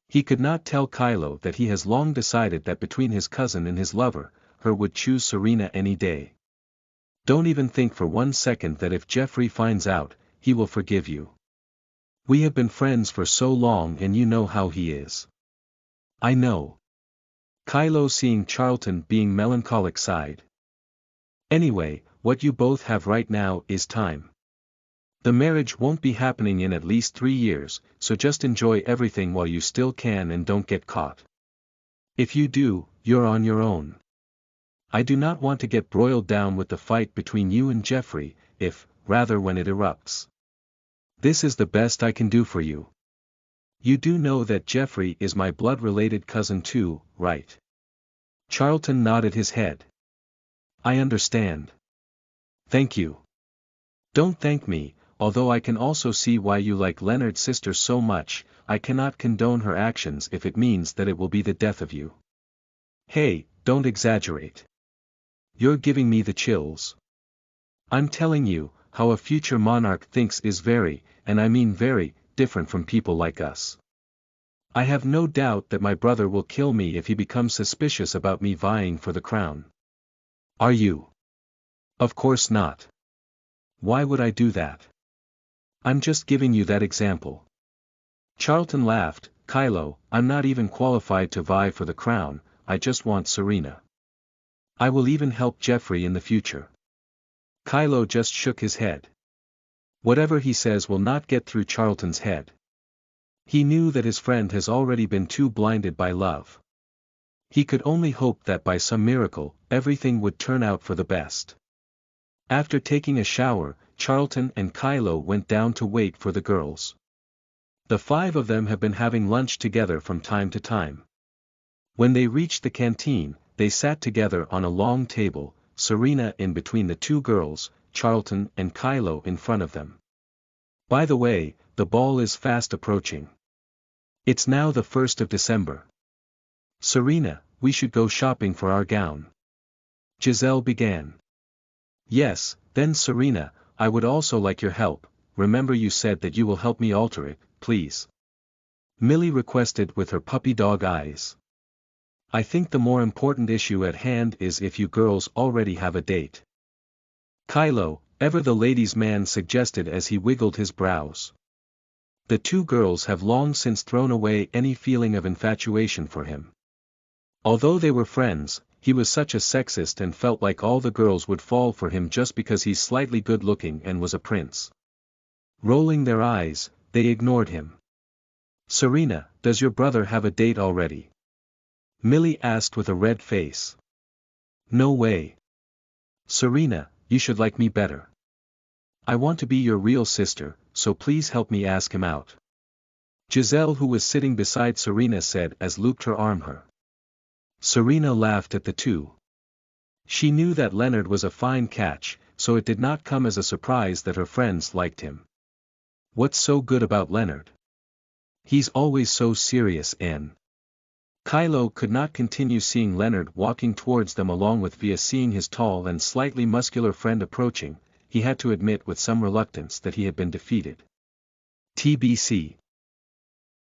He could not tell Kylo that he has long decided that between his cousin and his lover, her would choose Serena any day. Don't even think for 1 second that if Jeffrey finds out, he will forgive you. We have been friends for so long and you know how he is. I know. Kylo, seeing Charlton being melancholic, sighed. Anyway, what you both have right now is time. The marriage won't be happening in at least 3 years, so just enjoy everything while you still can and don't get caught. If you do, you're on your own. I do not want to get broiled down with the fight between you and Jeffrey, rather when it erupts. This is the best I can do for you. You do know that Jeffrey is my blood-related cousin too, right? Charlton nodded his head. I understand. Thank you. Don't thank me, although I can also see why you like Leonard's sister so much. I cannot condone her actions if it means that it will be the death of you. Hey, don't exaggerate. You're giving me the chills. I'm telling you, how a future monarch thinks is very, and I mean very, different from people like us. I have no doubt that my brother will kill me if he becomes suspicious about me vying for the crown. Are you? Of course not. Why would I do that? I'm just giving you that example. Charlton laughed. Kylo, I'm not even qualified to vie for the crown, I just want Serena. I will even help Jeffrey in the future. Kylo just shook his head. Whatever he says will not get through Charlton's head. He knew that his friend has already been too blinded by love. He could only hope that by some miracle, everything would turn out for the best. After taking a shower, Charlton and Kylo went down to wait for the girls. The 5 of them have been having lunch together from time to time. When they reached the canteen, they sat together on a long table, Serena in between the 2 girls, Charlton and Kylo in front of them. By the way, the ball is fast approaching. It's now the 1st of December. Serena, we should go shopping for our gown. Giselle began. Yes, then Serena, I would also like your help. Remember you said that you will help me alter it, please. Millie requested with her puppy dog eyes. I think the more important issue at hand is if you girls already have a date. Kylo, ever the ladies' man, suggested as he wiggled his brows. The 2 girls have long since thrown away any feeling of infatuation for him. Although they were friends, he was such a sexist and felt like all the girls would fall for him just because he's slightly good-looking and was a prince. Rolling their eyes, they ignored him. Serena, does your brother have a date already? Millie asked with a red face. No way. Serena, you should like me better. I want to be your real sister, so please help me ask him out. Giselle, who was sitting beside Serena, said as looped her arm her. Serena laughed at the 2. She knew that Leonard was a fine catch, so it did not come as a surprise that her friends liked him. What's so good about Leonard? He's always so serious and... Kylo could not continue seeing Leonard walking towards them along with Via. Seeing his tall and slightly muscular friend approaching, he had to admit with some reluctance that he had been defeated. TBC.